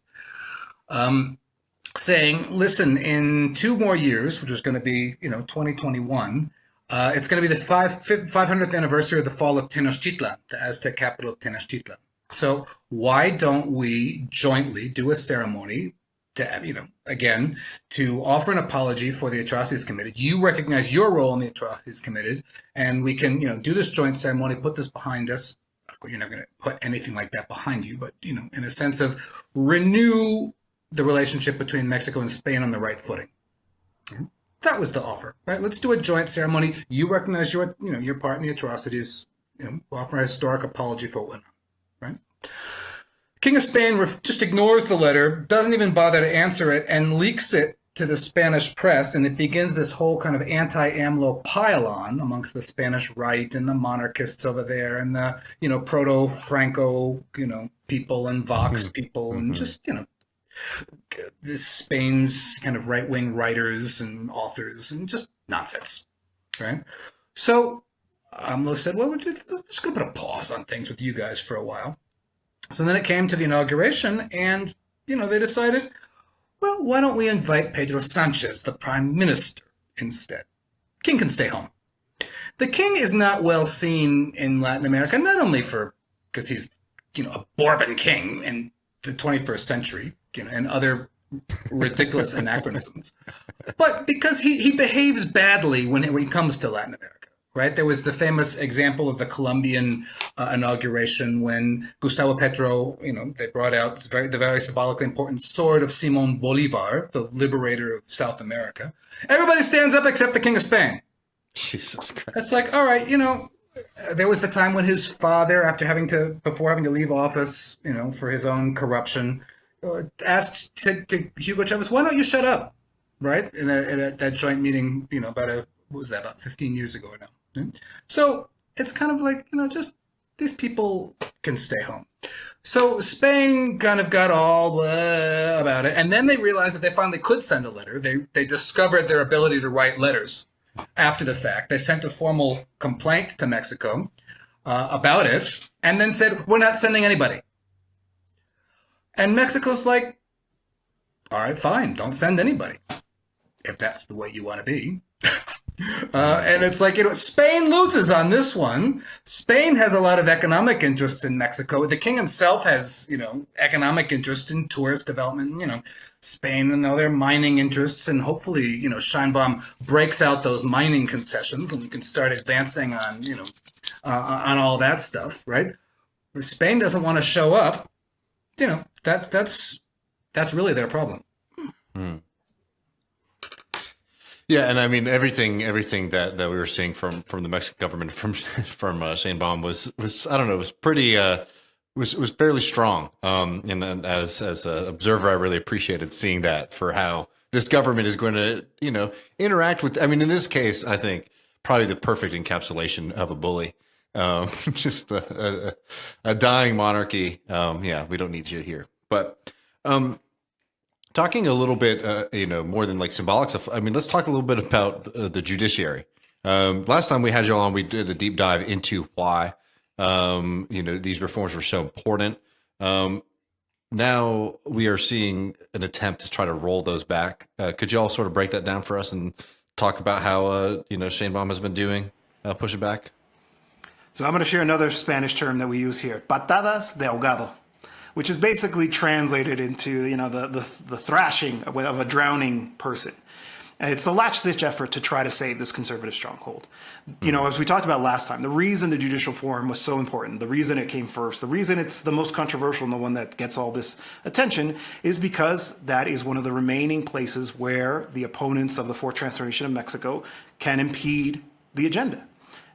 Saying, listen, in 2 more years, which is going to be, 2021, it's going to be the 500th anniversary of the fall of Tenochtitlan, the Aztec capital of Tenochtitlan. So why don't we jointly do a ceremony to, again, to offer an apology for the atrocities committed? You recognize your role in the atrocities committed, and we can, do this joint ceremony, put this behind us. Of course, you're not going to put anything like that behind you, but, in a sense of renew the relationship between Mexico and Spain on the right footing. That was the offer, right? Let's do a joint ceremony. You recognize your part in the atrocities, offer a historic apology for what went on, right? King of Spain just ignores the letter, doesn't even bother to answer it, and leaks it to the Spanish press, and it begins this whole kind of anti-AMLO pile-on amongst the Spanish right and the monarchists over there and the, proto-Franco, people and Vox people and just, this Spain's kind of right-wing writers and authors and just nonsense, right? So AMLO said, well, we're just going to put a pause on things with you guys for a while. So then it came to the inauguration and, they decided, well, why don't we invite Pedro Sanchez, the prime minister, instead? King can stay home. The king is not well seen in Latin America, not only because he's, a Bourbon king in the 21st century, and other ridiculous anachronisms, but because he behaves badly when he comes to Latin America, right? There was the famous example of the Colombian inauguration when Gustavo Petro, they brought out the very symbolically important sword of Simón Bolívar, the liberator of South America. Everybody stands up except the King of Spain. Jesus Christ. It's like, all right, there was the time when his father, before having to leave office, for his own corruption, asked to Hugo Chavez, why don't you shut up, right? In that joint meeting, about 15 years ago now. So it's kind of like, just these people can stay home. So Spain kind of got all about it. And then they realized that they finally could send a letter. They discovered their ability to write letters after the fact. They sent a formal complaint to Mexico about it and then said, we're not sending anybody. And Mexico's like, all right, fine, don't send anybody, if that's the way you want to be. And it's like, Spain loses on this one. Spain has a lot of economic interest in Mexico. The king himself has, economic interest in tourist development, Spain and other mining interests. And hopefully, Sheinbaum breaks out those mining concessions and we can start advancing on, on all that stuff, right? If Spain doesn't want to show up, that's really their problem. Hmm. Yeah, and I mean everything that we were seeing from the Mexican government from Sheinbaum was I don't know, was pretty was fairly strong. And as an observer, I really appreciated seeing that for how this government is going to interact with. I mean, in this case, I think probably the perfect encapsulation of a bully. Just a dying monarchy. Yeah, we don't need you here, but. Talking a little bit, more than like symbolic stuff. I mean, let's talk a little bit about the judiciary. Last time we had you on, we did a deep dive into why, these reforms were so important. Now we are seeing an attempt to try to roll those back. Could you all sort of break that down for us and talk about how, Sheinbaum has been doing, pushing back? So I'm going to share another Spanish term that we use here, patadas de ahogado, which is basically translated into, the thrashing of a drowning person. And it's the last-ditch effort to try to save this conservative stronghold. As we talked about last time, the reason the judicial forum was so important, the reason it came first, the reason it's the most controversial and the one that gets all this attention is because that is one of the remaining places where the opponents of the fourth transformation of Mexico can impede the agenda.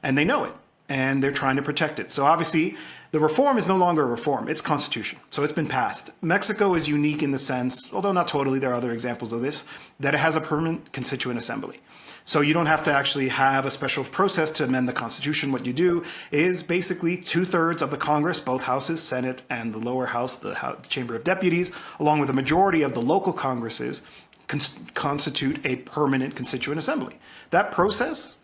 And they know it, and they're trying to protect it. So obviously, the reform is no longer a reform, it's constitution. So it's been passed. Mexico is unique in the sense, although not totally, there are other examples of this, that it has a permanent constituent assembly. So you don't have to actually have a special process to amend the constitution. What you do is basically 2/3 of the Congress, both houses, Senate and the lower house, the Chamber of Deputies, along with a majority of the local Congresses, constitute a permanent constituent assembly. That process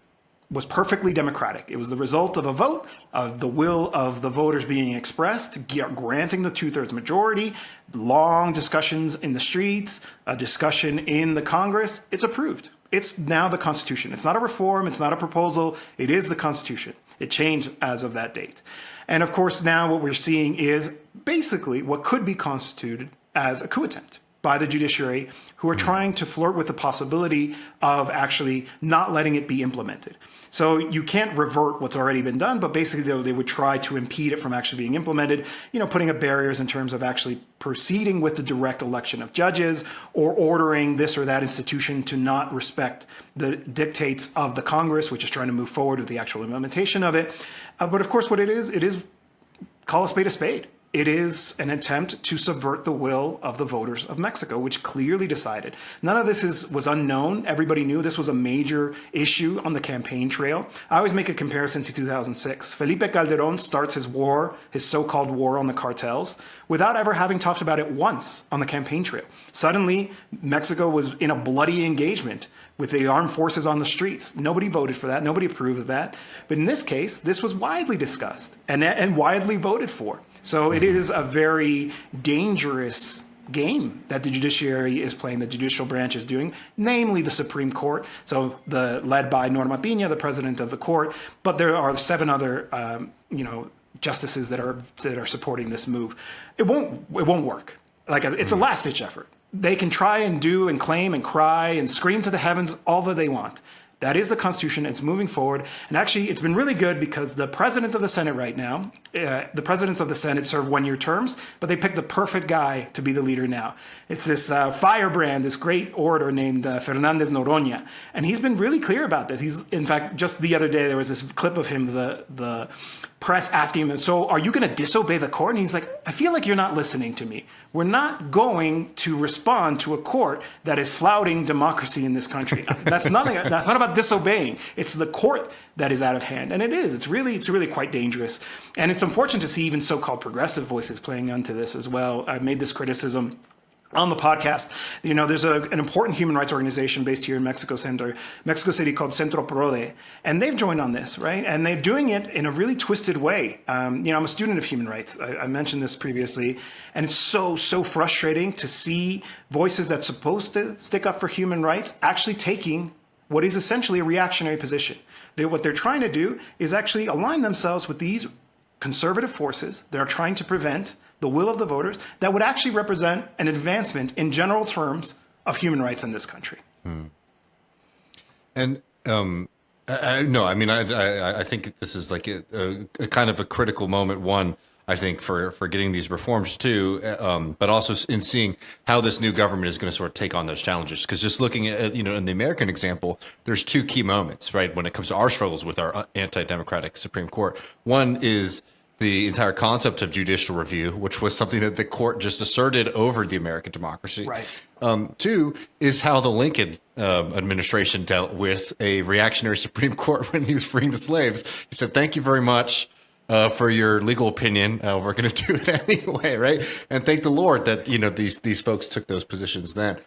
was perfectly democratic. It was the result of a vote, of the will of the voters being expressed, granting the 2/3 majority, long discussions in the streets, a discussion in the Congress. It's approved. It's now the Constitution. It's not a reform. It's not a proposal. It is the Constitution. It changed as of that date. And of course, now what we're seeing is basically what could be constituted as a coup attempt by the judiciary, who are trying to flirt with the possibility of actually not letting it be implemented. So you can't revert what's already been done, but basically they would try to impede it from actually being implemented, putting up barriers in terms of actually proceeding with the direct election of judges or ordering this or that institution to not respect the dictates of the Congress, which is trying to move forward with the actual implementation of it. But of course, what it is call a spade a spade. It is an attempt to subvert the will of the voters of Mexico, which clearly decided. None of this was unknown. Everybody knew this was a major issue on the campaign trail. I always make a comparison to 2006. Felipe Calderón starts his war, his so-called war on the cartels, without ever having talked about it once on the campaign trail. Suddenly, Mexico was in a bloody engagement with the armed forces on the streets. Nobody voted for that. Nobody approved of that. But in this case, this was widely discussed and widely voted for. So it is a very dangerous game that the judiciary is playing, the judicial branch is doing, namely the Supreme Court. So led by Norma Piña, the president of the court, but there are 7 other, justices that are supporting this move. It won't work. It's a last-ditch effort. They can try and do and claim and cry and scream to the heavens all that they want. That is the Constitution. It's moving forward. And actually, it's been really good because the president of the Senate right now, the presidents of the Senate serve 1-year terms, but they picked the perfect guy to be the leader now. It's this firebrand, this great orator named Fernández Noroña. And he's been really clear about this. In fact, just the other day, there was this clip of him, the press asking him, so are you going to disobey the court? And he's like, I feel like you're not listening to me. We're not going to respond to a court that is flouting democracy in this country. That's not about disobeying. It's the court that is out of hand. And it is. It's really quite dangerous. And it's unfortunate to see even so-called progressive voices playing onto this as well. I've made this criticism on the podcast. There's an important human rights organization based here in Mexico City called Centro Prode, and they've joined on this, right? And they're doing it in a really twisted way. I'm a student of human rights. I mentioned this previously, and it's so frustrating to see voices that's supposed to stick up for human rights actually taking what is essentially a reactionary position. What they're trying to do is actually align themselves with these conservative forces that are trying to prevent the will of the voters that would actually represent an advancement in general terms of human rights in this country. And I think this is like a kind of a critical moment. One, I think for getting these reforms too, but also in seeing how this new government is going to sort of take on those challenges. Because just looking at, in the American example, there's two key moments, right, when it comes to our struggles with our anti-democratic Supreme Court. One is the entire concept of judicial review, which was something that the court just asserted over the American democracy. Right. Two is how the Lincoln administration dealt with a reactionary Supreme Court when he was freeing the slaves. He said, "Thank you very much for your legal opinion. We're going to do it anyway," right? And thank the Lord that these folks took those positions then.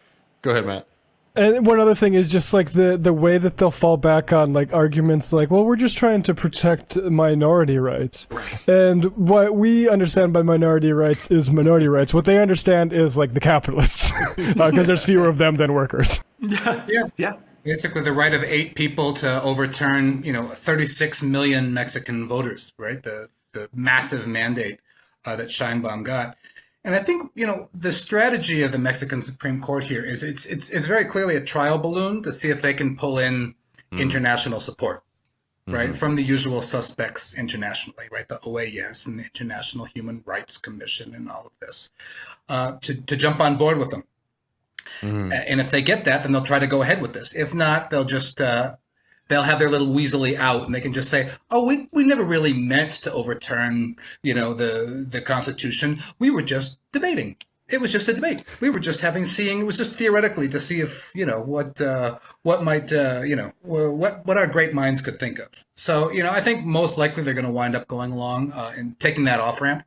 Go ahead, Matt. And one other thing is just like the way that they'll fall back on like arguments like, well, we're just trying to protect minority rights. Right. And what we understand by minority rights is minority rights. What they understand is like the capitalists, because there's fewer of them than workers. Yeah. Basically, the right of 8 people to overturn, 36 million Mexican voters, right? The massive mandate that Sheinbaum got. And I think, the strategy of the Mexican Supreme Court here is it's very clearly a trial balloon to see if they can pull in international support, right? From the usual suspects internationally, right? The OAS and the International Human Rights Commission and all of this, to jump on board with them. And if they get that, then they'll try to go ahead with this. If not, they'll just they'll have their little weaselly out, and they can just say, "Oh, we never really meant to overturn, the Constitution. We were just debating. It was just a debate. We were just it was just theoretically to see if what might what our great minds could think of." So I think most likely they're going to wind up going along and taking that off ramp.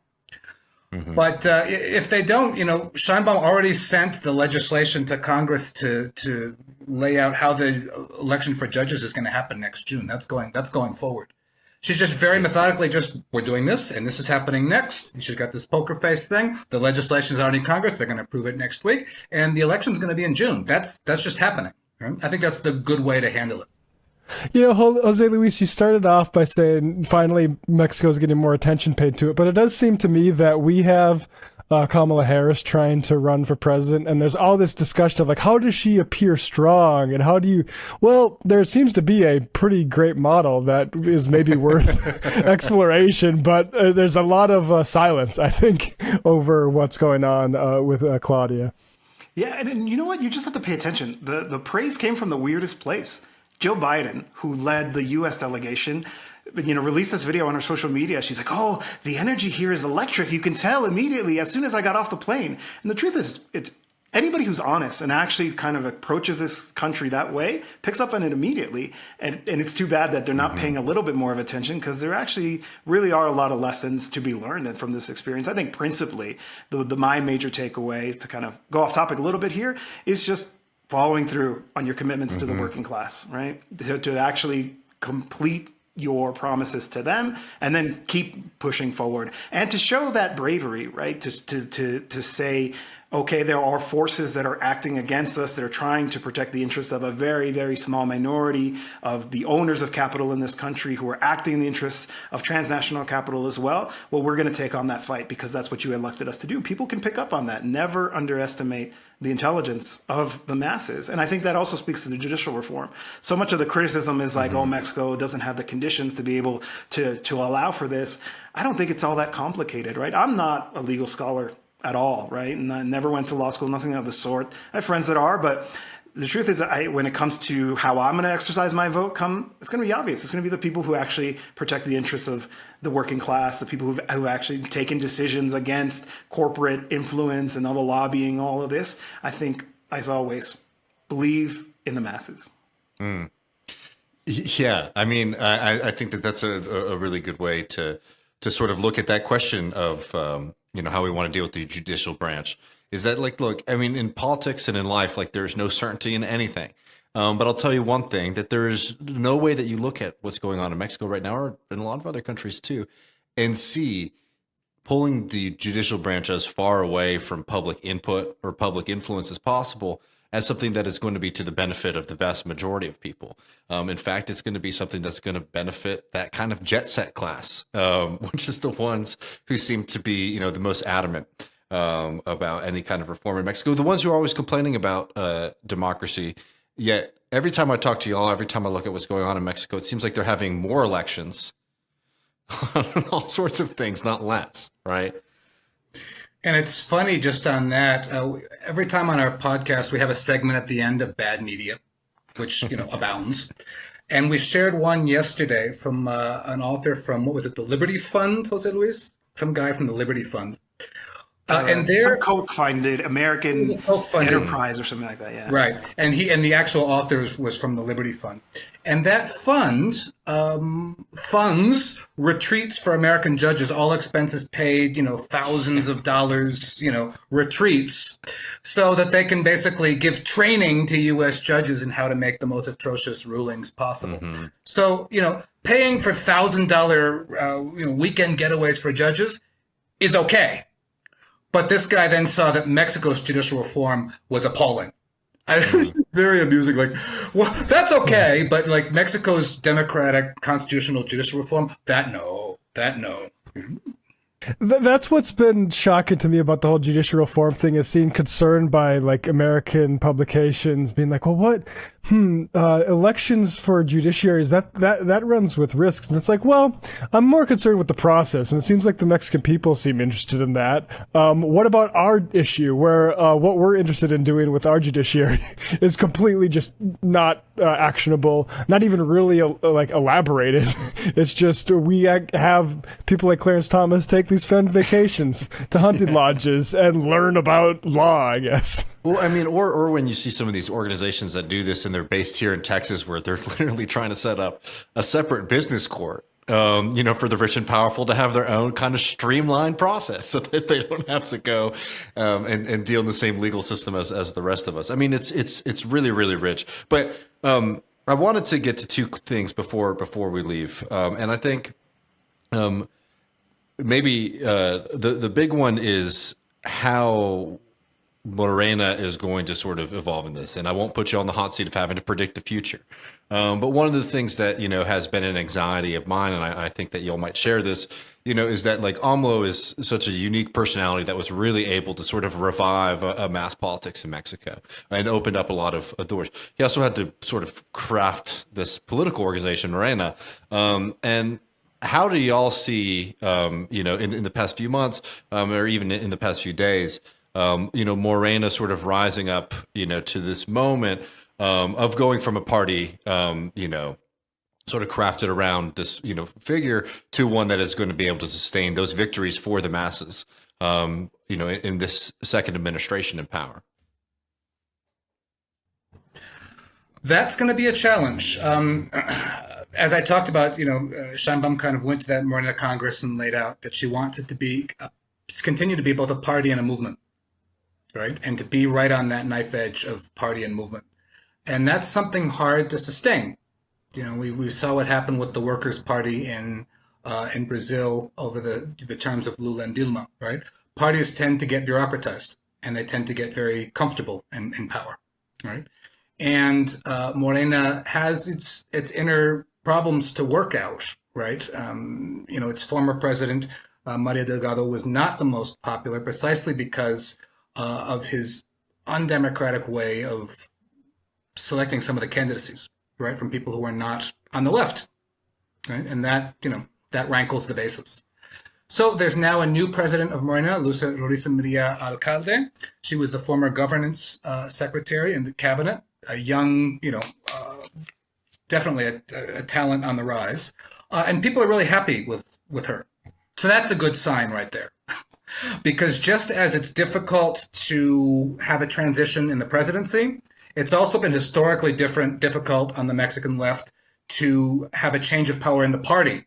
But if they don't, Sheinbaum already sent the legislation to Congress to lay out how the election for judges is going to happen next June. That's going forward. She's just very methodically we're doing this, and this is happening next. She's got this poker face thing. The legislation is already in Congress. They're going to approve it next week, and the election's going to be in June. That's just happening. Right? I think that's the good way to handle it. Jose Luis, you started off by saying finally Mexico's getting more attention paid to it, but it does seem to me that we have Kamala Harris trying to run for president, and there's all this discussion of like, how does she appear strong, and there seems to be a pretty great model that is maybe worth exploration, but there's a lot of silence, I think, over what's going on with Claudia. Yeah, and you know what? You just have to pay attention. The praise came from the weirdest place. Joe Biden, who led the U.S. delegation, released this video on her social media. She's like, "Oh, the energy here is electric. You can tell immediately as soon as I got off the plane." And the truth is, it's anybody who's honest and actually kind of approaches this country that way picks up on it immediately. And it's too bad that they're not paying a little bit more of attention, because there actually really are a lot of lessons to be learned from this experience. I think principally my major takeaways, to kind of go off topic a little bit here, is just following through on your commitments to the working class, right? To actually complete your promises to them and then keep pushing forward, and to show that bravery, right? To say, okay, there are forces that are acting against us, that are trying to protect the interests of a very, very small minority of the owners of capital in this country, who are acting in the interests of transnational capital as well. Well, we're going to take on that fight, because that's what you elected us to do. People can pick up on that. Never underestimate the intelligence of the masses. And I think that also speaks to the judicial reform. So much of the criticism is like, oh, Mexico doesn't have the conditions to be able to allow for this. I don't think it's all that complicated, right? I'm not a legal scholar at all, right? And I never went to law school, nothing of the sort. I have friends that are, but the truth is, when it comes to how I'm going to exercise my vote, it's going to be obvious. It's going to be the people who actually protect the interests of the working class, the people who've actually taken decisions against corporate influence and all the lobbying, all of this. I think, as always, believe in the masses. Yeah, I mean, I think that's a really good way to sort of look at that question of how we want to deal with the judicial branch. Is that like, look, I mean, in politics and in life, like, there's no certainty in anything. But I'll tell you one thing, that there's no way that you look at what's going on in Mexico right now, or in a lot of other countries too, and see pulling the judicial branch as far away from public input or public influence as possible, as something that is going to be to the benefit of the vast majority of people. In fact, it's going to be something that's going to benefit that kind of jet set class, which is the ones who seem to be, you know, the most adamant about any kind of reform in Mexico, the ones who are always complaining about democracy. Yet every time I talk to y'all, every time I look at what's going on in Mexico, it seems like they're having more elections on all sorts of things, not less, right? And it's funny just on that, every time on our podcast, we have a segment at the end of bad media, which, you know, abounds. And we shared one yesterday from an author from, what was it, the Liberty Fund, Jose Luis? Some guy from the Liberty Fund. And some co-funded American enterprise or something like that, yeah. Right, and the actual author was from the Liberty Fund, and that fund funds retreats for American judges, all expenses paid, you know, thousands of dollars, you know, retreats, so that they can basically give training to U.S. judges in how to make the most atrocious rulings possible. Mm-hmm. So, you know, paying for $1,000 weekend getaways for judges is okay. But this guy then saw that Mexico's judicial reform was appalling. Very amusing. Like, well, that's okay, but like Mexico's democratic constitutional judicial reform, that no. That's what's been shocking to me about the whole judicial reform thing, is seeing concern by like American publications being like, well, what? Elections for judiciaries, that runs with risks. And it's like, well, I'm more concerned with the process. And it seems like the Mexican people seem interested in that. What about our issue, where what we're interested in doing with our judiciary is completely just not actionable, not even really like elaborated. It's just we have people like Clarence Thomas take these fun vacations to hunting lodges and learn about law, I guess. Well, I mean, or when you see some of these organizations that do this and they're based here in Texas, where they're literally trying to set up a separate business court, you know, for the rich and powerful to have their own kind of streamlined process so that they don't have to go and deal in the same legal system as the rest of us. I mean, it's really, really rich. But I wanted to get to two things before we leave. And I think maybe the big one is how Morena is going to sort of evolve in this. And I won't put you on the hot seat of having to predict the future. But one of the things that, you know, has been an anxiety of mine, and I think that y'all might share this, you know, is that like AMLO is such a unique personality that was really able to sort of revive a mass politics in Mexico and opened up a lot of doors. He also had to sort of craft this political organization, Morena. And how do y'all see, you know, in the past few months or even in the past few days, you know, Morena sort of rising up, you know, to this moment of going from a party, you know, sort of crafted around this, you know, figure to one that is going to be able to sustain those victories for the masses, you know, in this second administration in power? That's going to be a challenge. As I talked about, you know, Sheinbaum kind of went to that Morena Congress and laid out that she wanted to be, continue to be both a party and a movement. Right, and to be right on that knife edge of party and movement, and that's something hard to sustain. You know, we saw what happened with the Workers' Party in Brazil over the terms of Lula and Dilma. Right, parties tend to get bureaucratized, and they tend to get very comfortable in power. Right, and Morena has its inner problems to work out. Right, you know, its former president Maria Delgado was not the most popular, precisely because of his undemocratic way of selecting some of the candidacies, right, from people who are not on the left, right, and that, you know, that rankles the bases. So there's now a new president of Morena, Luisa Maria Alcalde. She was the former governance secretary in the cabinet, a young, you know, definitely a talent on the rise, and people are really happy with her. So that's a good sign right there. Because just as it's difficult to have a transition in the presidency, it's also been historically difficult on the Mexican left to have a change of power in the party,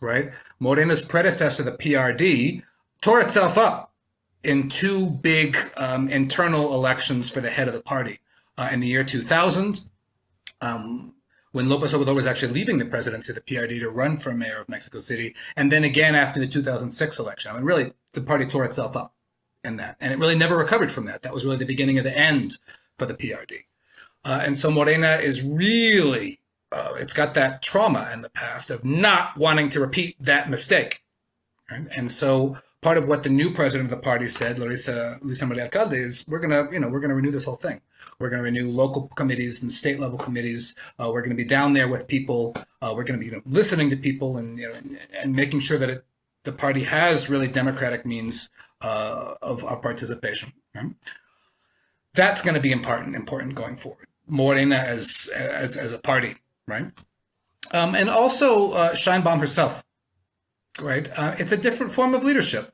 right? Morena's predecessor, the PRD, tore itself up in two big internal elections for the head of the party. In the year 2000, when López Obrador was actually leaving the presidency of the PRD to run for mayor of Mexico City, and then again after the 2006 election. I mean, really, the party tore itself up in that, and it really never recovered from that. That was really the beginning of the end for the PRD. And so Morena is really, it's got that trauma in the past of not wanting to repeat that mistake. Right? And so part of what the new president of the party said, Luisa Maria Alcalde, is we're gonna renew this whole thing. We're gonna renew local committees and state level committees. We're gonna be down there with people. We're gonna be listening to people and and making sure that the party has really democratic means of participation. Right? That's going to be important going forward. Morena as a party, right? And also Sheinbaum herself, right? It's a different form of leadership,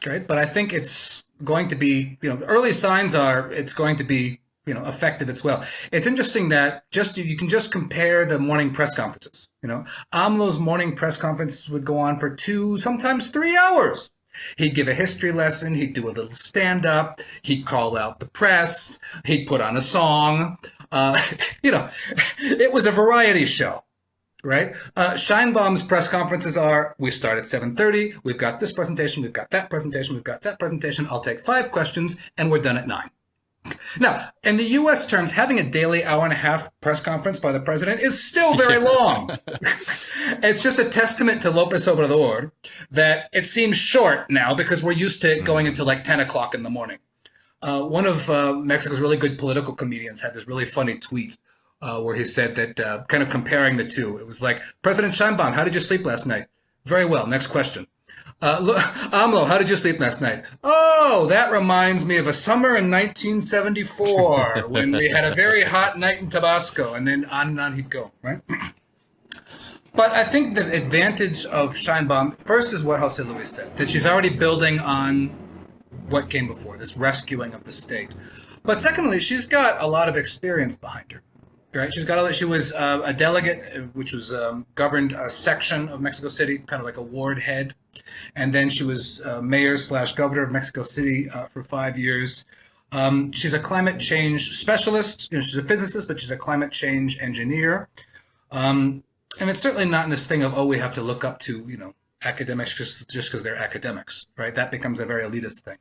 right? But I think it's going to be, the early signs are it's going to be, effective as well. It's interesting that you can just compare the morning press conferences. AMLO's morning press conferences would go on for 2, sometimes 3 hours. He'd give a history lesson. He'd do a little stand-up. He'd call out the press. He'd put on a song. It was a variety show, right? Sheinbaum's press conferences are, we start at 7:30. We've got this presentation. We've got that presentation. We've got that presentation. I'll take 5 questions, and we're done at 9. Now, in the U.S. terms, having a daily hour-and-a-half press conference by the president is still very long. It's just a testament to López Obrador that it seems short now because we're used to it going until like 10 o'clock in the morning. One of Mexico's really good political comedians had this really funny tweet where he said that, kind of comparing the two, it was like, President Sheinbaum, how did you sleep last night? Very well. Next question. AMLO, how did you sleep last night? Oh, that reminds me of a summer in 1974 when we had a very hot night in Tabasco, and then on and on he'd go, right? But I think the advantage of Sheinbaum, first is what Jose Luis said, that she's already building on what came before, this rescuing of the state. But secondly, she's got a lot of experience behind her. Right, she was a delegate, which was governed a section of Mexico City, kind of like a ward head, and then she was mayor/governor of Mexico City for 5 years. She's a climate change specialist. She's a physicist, but she's a climate change engineer. And it's certainly not in this thing of we have to look up to academics just because they're academics, right? That becomes a very elitist thing.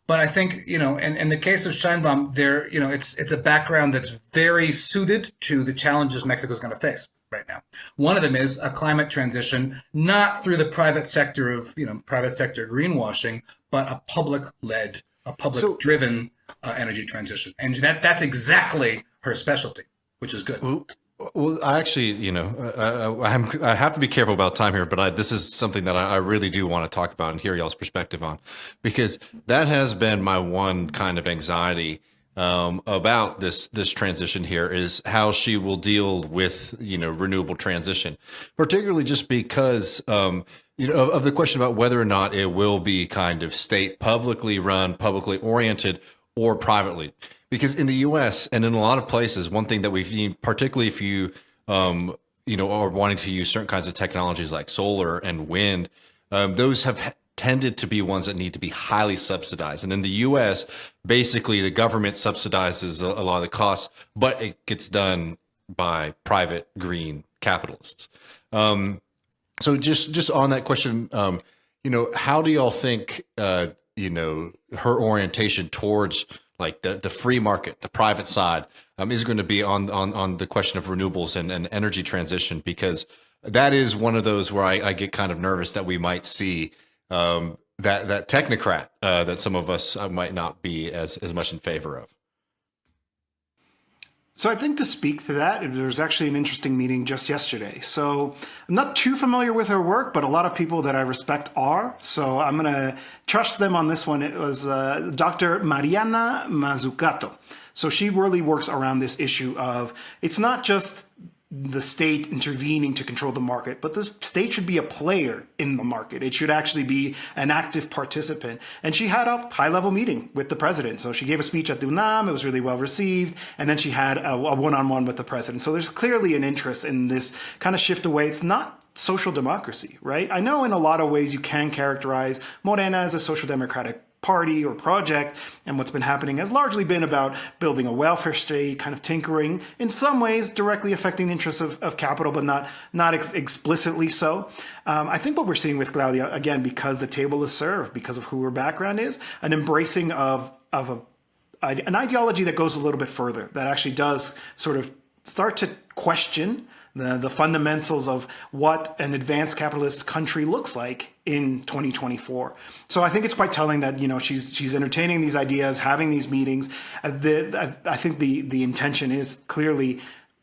But I think, in the case of Sheinbaum, it's a background that's very suited to the challenges Mexico's going to face right now. One of them is a climate transition, not through the private sector of, private sector greenwashing, but a public-led, a public-driven energy transition. And that's exactly her specialty, which is good. Well, I actually, I have to be careful about time here, but this is something that I really do want to talk about and hear y'all's perspective on, because that has been my one kind of anxiety about this transition here, is how she will deal with, renewable transition, particularly just because, of the question about whether or not it will be kind of state publicly run, publicly oriented, or privately. Because in the U.S. and in a lot of places, one thing that we've seen, particularly if you, are wanting to use certain kinds of technologies like solar and wind, those have tended to be ones that need to be highly subsidized. And in the U.S., basically the government subsidizes a lot of the costs, but it gets done by private green capitalists. So just on that question, how do y'all think, her orientation towards like the free market, the private side, is going to be on the question of renewables and energy transition? Because that is one of those where I get kind of nervous that we might see that technocrat that some of us might not be as much in favor of. So I think to speak to that, there was actually an interesting meeting just yesterday. So I'm not too familiar with her work, but a lot of people that I respect are. So I'm going to trust them on this one. It was Dr. Mariana Mazzucato. So she really works around this issue of, it's not just the state intervening to control the market, but the state should be a player in the market. It should actually be an active participant. And she had a high-level meeting with the president. So she gave a speech at the UNAM. It was really well received. And then she had a one-on-one with the president. So there's clearly an interest in this kind of shift away. It's not social democracy, right? I know in a lot of ways you can characterize Morena as a social democratic party or project, and what's been happening has largely been about building a welfare state, kind of tinkering, in some ways directly affecting the interests of capital, but not explicitly so. I think what we're seeing with Claudia, again, because the table is served, because of who her background is, an embracing of an ideology that goes a little bit further, that actually does sort of start to question the fundamentals of what an advanced capitalist country looks like in 2024. So I think it's quite telling that, you know, she's entertaining these ideas, having these meetings. I think the intention is clearly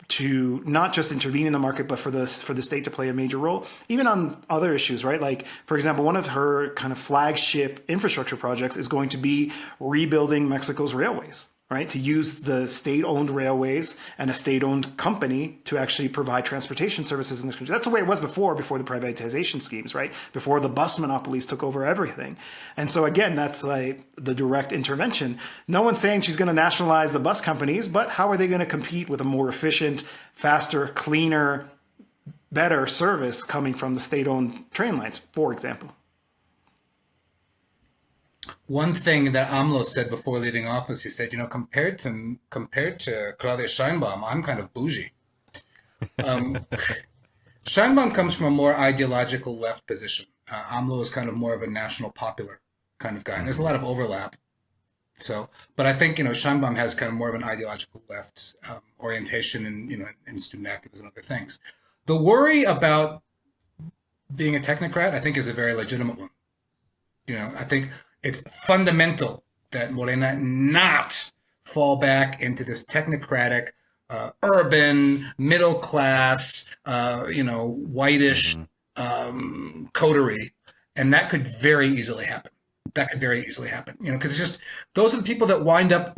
to not just intervene in the market, but for the state to play a major role, even on other issues, right? Like, for example, one of her kind of flagship infrastructure projects is going to be rebuilding Mexico's railways, right? To use the state-owned railways and a state-owned company to actually provide transportation services in this country. That's the way it was before the privatization schemes, right? Before the bus monopolies took over everything. And so again, that's like the direct intervention. No one's saying she's going to nationalize the bus companies, but how are they going to compete with a more efficient, faster, cleaner, better service coming from the state-owned train lines, for example? One thing that AMLO said before leaving office, he said, you know, compared to Claudia Sheinbaum, I'm kind of bougie. Sheinbaum comes from a more ideological left position. AMLO is kind of more of a national popular kind of guy. And there's a lot of overlap. So, but I think, you know, Sheinbaum has kind of more of an ideological left orientation and, you know, in student activism and other things. The worry about being a technocrat, I think, is a very legitimate one. You know, I think it's fundamental that Morena not fall back into this technocratic, urban, middle class, you know, whitish coterie, and that could very easily happen. That could very easily happen, you know, because it's just those are the people that wind up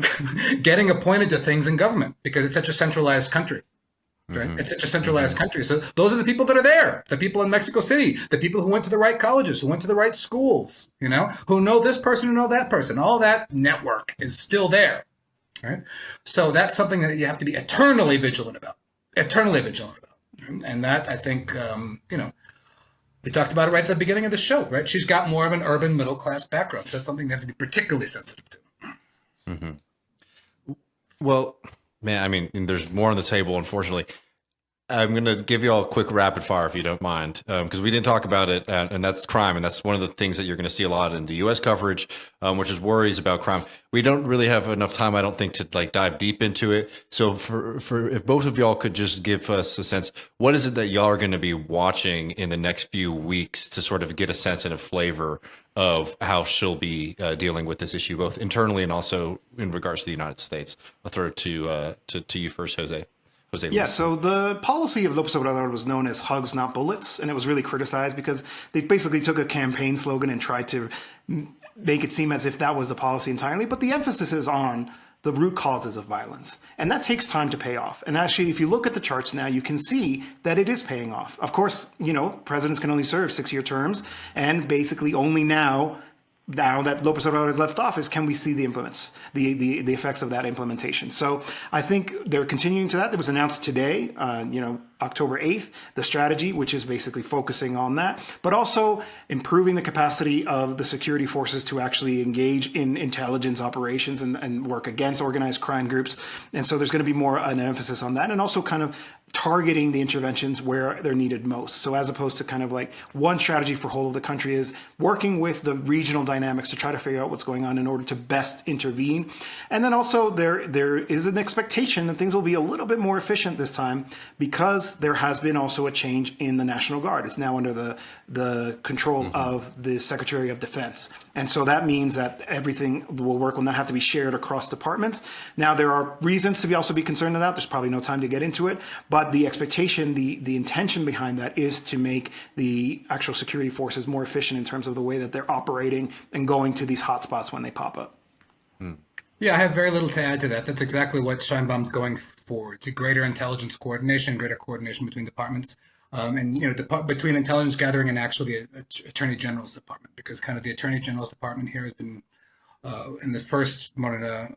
getting appointed to things in government because it's such a centralized country. Right? It's such a centralized country. So those are the people that are there, the people in Mexico City, the people who went to the right colleges, who went to the right schools, you know, who know this person, who know that person. All that network is still there. Right? So that's something that you have to be eternally vigilant about. And that, I think, you know, we talked about it right at the beginning of the show, right? She's got more of an urban middle class background. So that's something they have to be particularly sensitive to. Well, man, I mean, there's more on the table, unfortunately. I'm going to give you all a quick rapid fire, if you don't mind, because we didn't talk about it, and that's crime. And that's one of the things that you're going to see a lot in the U.S. coverage, which is worries about crime. We don't really have enough time, I don't think, to like dive deep into it. So for if both of y'all could just give us a sense, what is it that y'all are going to be watching in the next few weeks to sort of get a sense and a flavor of how she'll be dealing with this issue, both internally and also in regards to the United States? I'll throw it to you first, Jose. Yeah, so the policy of López Obrador was known as hugs, not bullets, and it was really criticized because they basically took a campaign slogan and tried to make it seem as if that was the policy entirely, but the emphasis is on the root causes of violence, and that takes time to pay off. And actually, if you look at the charts now, you can see that it is paying off. Of course, you know, presidents can only serve 6-year terms, and basically only now that López Obrador has left office, can we see the effects of that implementation? So I think they're continuing to that. It was announced today, you know, October 8th, the strategy, which is basically focusing on that, but also improving the capacity of the security forces to actually engage in intelligence operations and work against organized crime groups. And so there's going to be more an emphasis on that, and also kind of targeting the interventions where they're needed most. So as opposed to kind of like one strategy for whole of the country is working with the regional dynamics to try to figure out what's going on in order to best intervene. And then also there is an expectation that things will be a little bit more efficient this time because there has been also a change in the National Guard. It's now under the control of the Secretary of Defense. And so that means that everything will not have to be shared across departments. Now, there are reasons to also be concerned about. There's probably no time to get into it, but the expectation, the intention behind that is to make the actual security forces more efficient in terms of the way that they're operating and going to these hotspots when they pop up. Yeah, I have very little to add to that. That's exactly what Sheinbaum's going for. It's a greater intelligence coordination, greater coordination between departments, and you know, between intelligence gathering and actually the Attorney General's department, because kind of the Attorney General's department here has been in the first Morena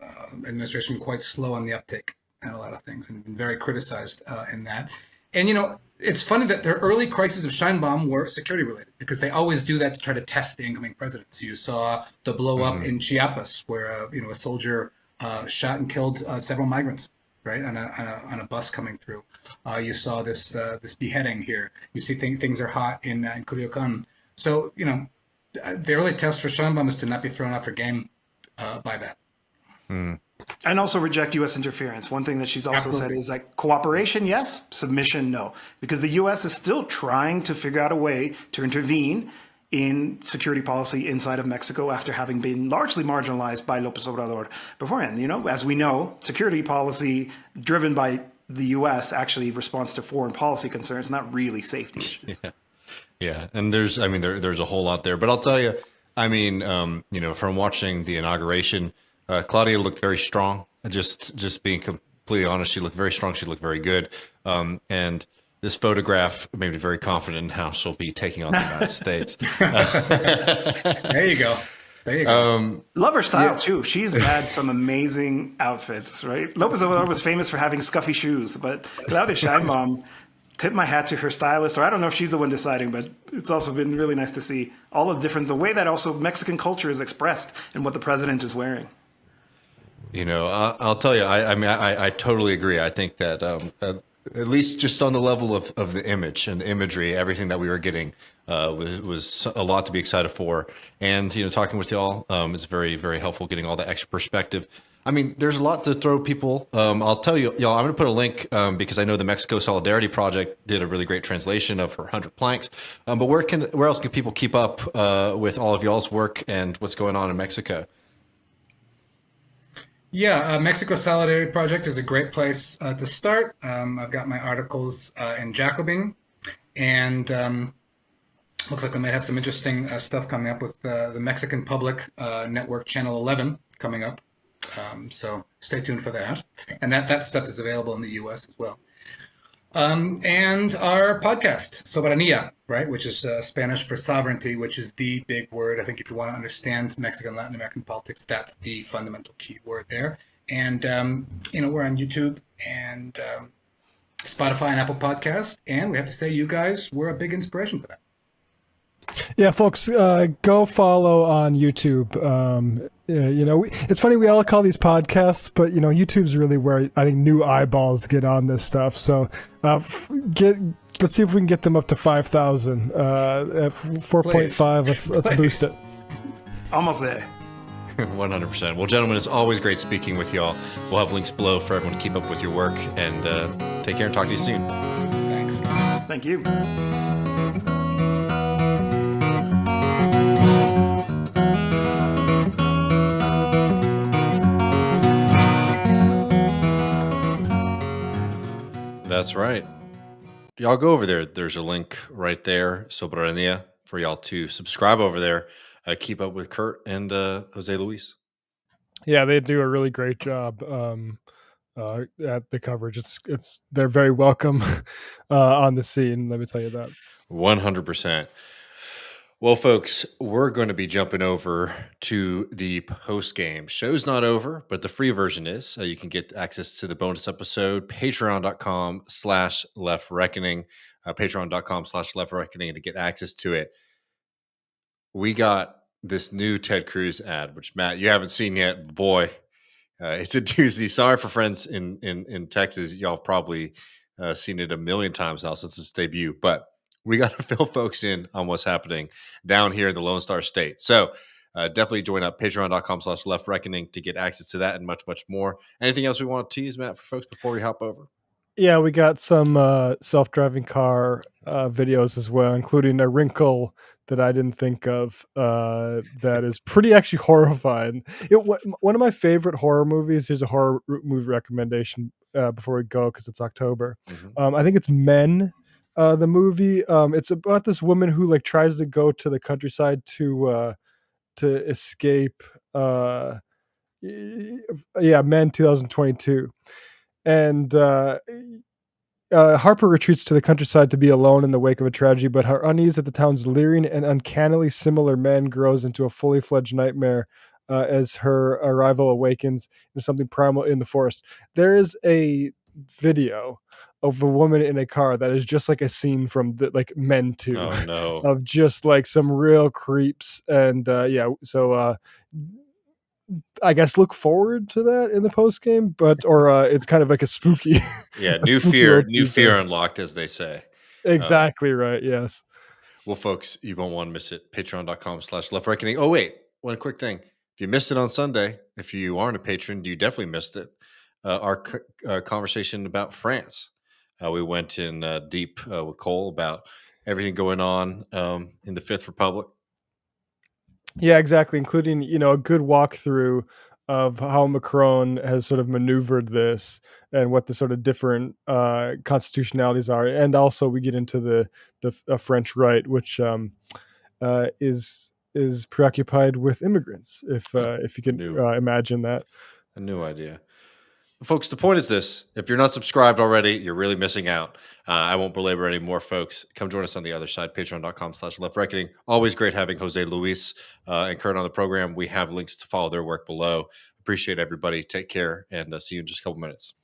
administration quite slow on the uptake and a lot of things, and been very criticized in that. And you know, it's funny that their early crises of Sheinbaum were security related because they always do that to try to test the incoming president. So you saw the blow up in Chiapas, where you know, a soldier shot and killed several migrants, right, on a bus coming through. You saw this beheading here. You see things are hot in Culiacan. So you know, the early test for Sheinbaum is to not be thrown out for game by that. And also reject U.S. interference. One thing that she's also said is like cooperation, yes, submission, no. Because the U.S. is still trying to figure out a way to intervene in security policy inside of Mexico after having been largely marginalized by López Obrador beforehand. You know, as we know, security policy driven by the U.S. actually responds to foreign policy concerns, not really safety issues. Yeah. And there's a whole lot there. But I'll tell you, from watching the inauguration, Claudia looked very strong. Just being completely honest, she looked very strong. She looked very good. And this photograph made me very confident in how she'll be taking on the United States. There you go. Love her style too. She's had some amazing outfits, right? López Obrador was famous for having scuffy shoes, but Claudia Sheinbaum, tip my hat to her stylist, or I don't know if she's the one deciding, but it's also been really nice to see all of the way that also Mexican culture is expressed in what the president is wearing. You know, I'll tell you, I totally agree. I think that at least just on the level of the image and the imagery, everything that we were getting was a lot to be excited for. And, talking with y'all is very, very helpful, getting all the extra perspective. I mean, there's a lot to throw people. I'll tell you, y'all, I'm going to put a link because I know the Mexico Solidarity Project did a really great translation of her 100 planks. But where else can people keep up with all of y'all's work and what's going on in Mexico? Yeah, Mexico Solidarity Project is a great place to start. I've got my articles in Jacobin, and looks like we might have some interesting stuff coming up with the Mexican Public Network Channel 11 coming up. So stay tuned for that. And that stuff is available in the U.S. as well. And our podcast, Soberanía, right, which is Spanish for sovereignty, which is the big word. I think if you want to understand Mexican, Latin American politics, that's the fundamental key word there. And, we're on YouTube and Spotify and Apple Podcasts. And we have to say, you guys were a big inspiration for that. Yeah, folks, go follow on YouTube. It's funny, we all call these podcasts, but, YouTube's really where I think new eyeballs get on this stuff. So let's see if we can get them up to 5,000. At 4.5, let's boost it. Almost there. 100%. Well, gentlemen, it's always great speaking with y'all. We'll have links below for everyone to keep up with your work. And take care and talk to you soon. Thanks. Thank you. That's right. Y'all go over there. There's a link right there, Soberanía, for y'all to subscribe over there. Keep up with Kurt and Jose Luis. Yeah, they do a really great job at the coverage. They're very welcome on the scene. Let me tell you that. 100%. Well, folks, we're going to be jumping over to the post game. Show's not over, but the free version is. You can get access to the bonus episode, patreon.com/leftreckoning, patreon.com/leftreckoning to get access to it. We got this new Ted Cruz ad, which, Matt, you haven't seen yet. But boy, it's a doozy. Sorry for friends in Texas. Y'all have probably seen it a million times now since its debut, but we got to fill folks in on what's happening down here in the Lone Star State. So definitely join up, patreon.com/leftreckoning to get access to that and much, much more. Anything else we want to tease, Matt, for folks before we hop over? Yeah, we got some self-driving car videos as well, including a wrinkle that I didn't think of that is pretty actually horrifying. One of my favorite horror movies, here's a horror movie recommendation before we go because it's October. Mm-hmm. I think it's Men. The movie, it's about this woman who tries to go to the countryside to escape. Men 2022, and Harper retreats to the countryside to be alone in the wake of a tragedy, but her unease at the town's leering and uncannily similar men grows into a fully fledged nightmare as her arrival awakens into something primal in the forest. There is a video of a woman in a car that is just like a scene from Men 2. Oh no. Of just some real creeps. And so I guess look forward to that in the post game, or it's kind of like a spooky. Yeah, new fear unlocked, as they say. Exactly right. Yes. Well, folks, you won't want to miss it. Patreon.com/leftreckoning. Oh, wait, one quick thing. If If you missed it on Sunday, if you aren't a patron, you definitely missed it. Our conversation about France. We went in deep with Cole about everything going on in the Fifth Republic. Yeah, exactly, including, a good walkthrough of how Macron has sort of maneuvered this and what the sort of different constitutionalities are. And also we get into the French right, which is preoccupied with immigrants, if you can imagine that. A new idea. Folks, the point is this. If you're not subscribed already, you're really missing out. I won't belabor any more, folks. Come join us on the other side, patreon.com/leftreckoning. Always great having Jose Luis and Kurt on the program. We have links to follow their work below. Appreciate everybody. Take care, and see you in just a couple minutes.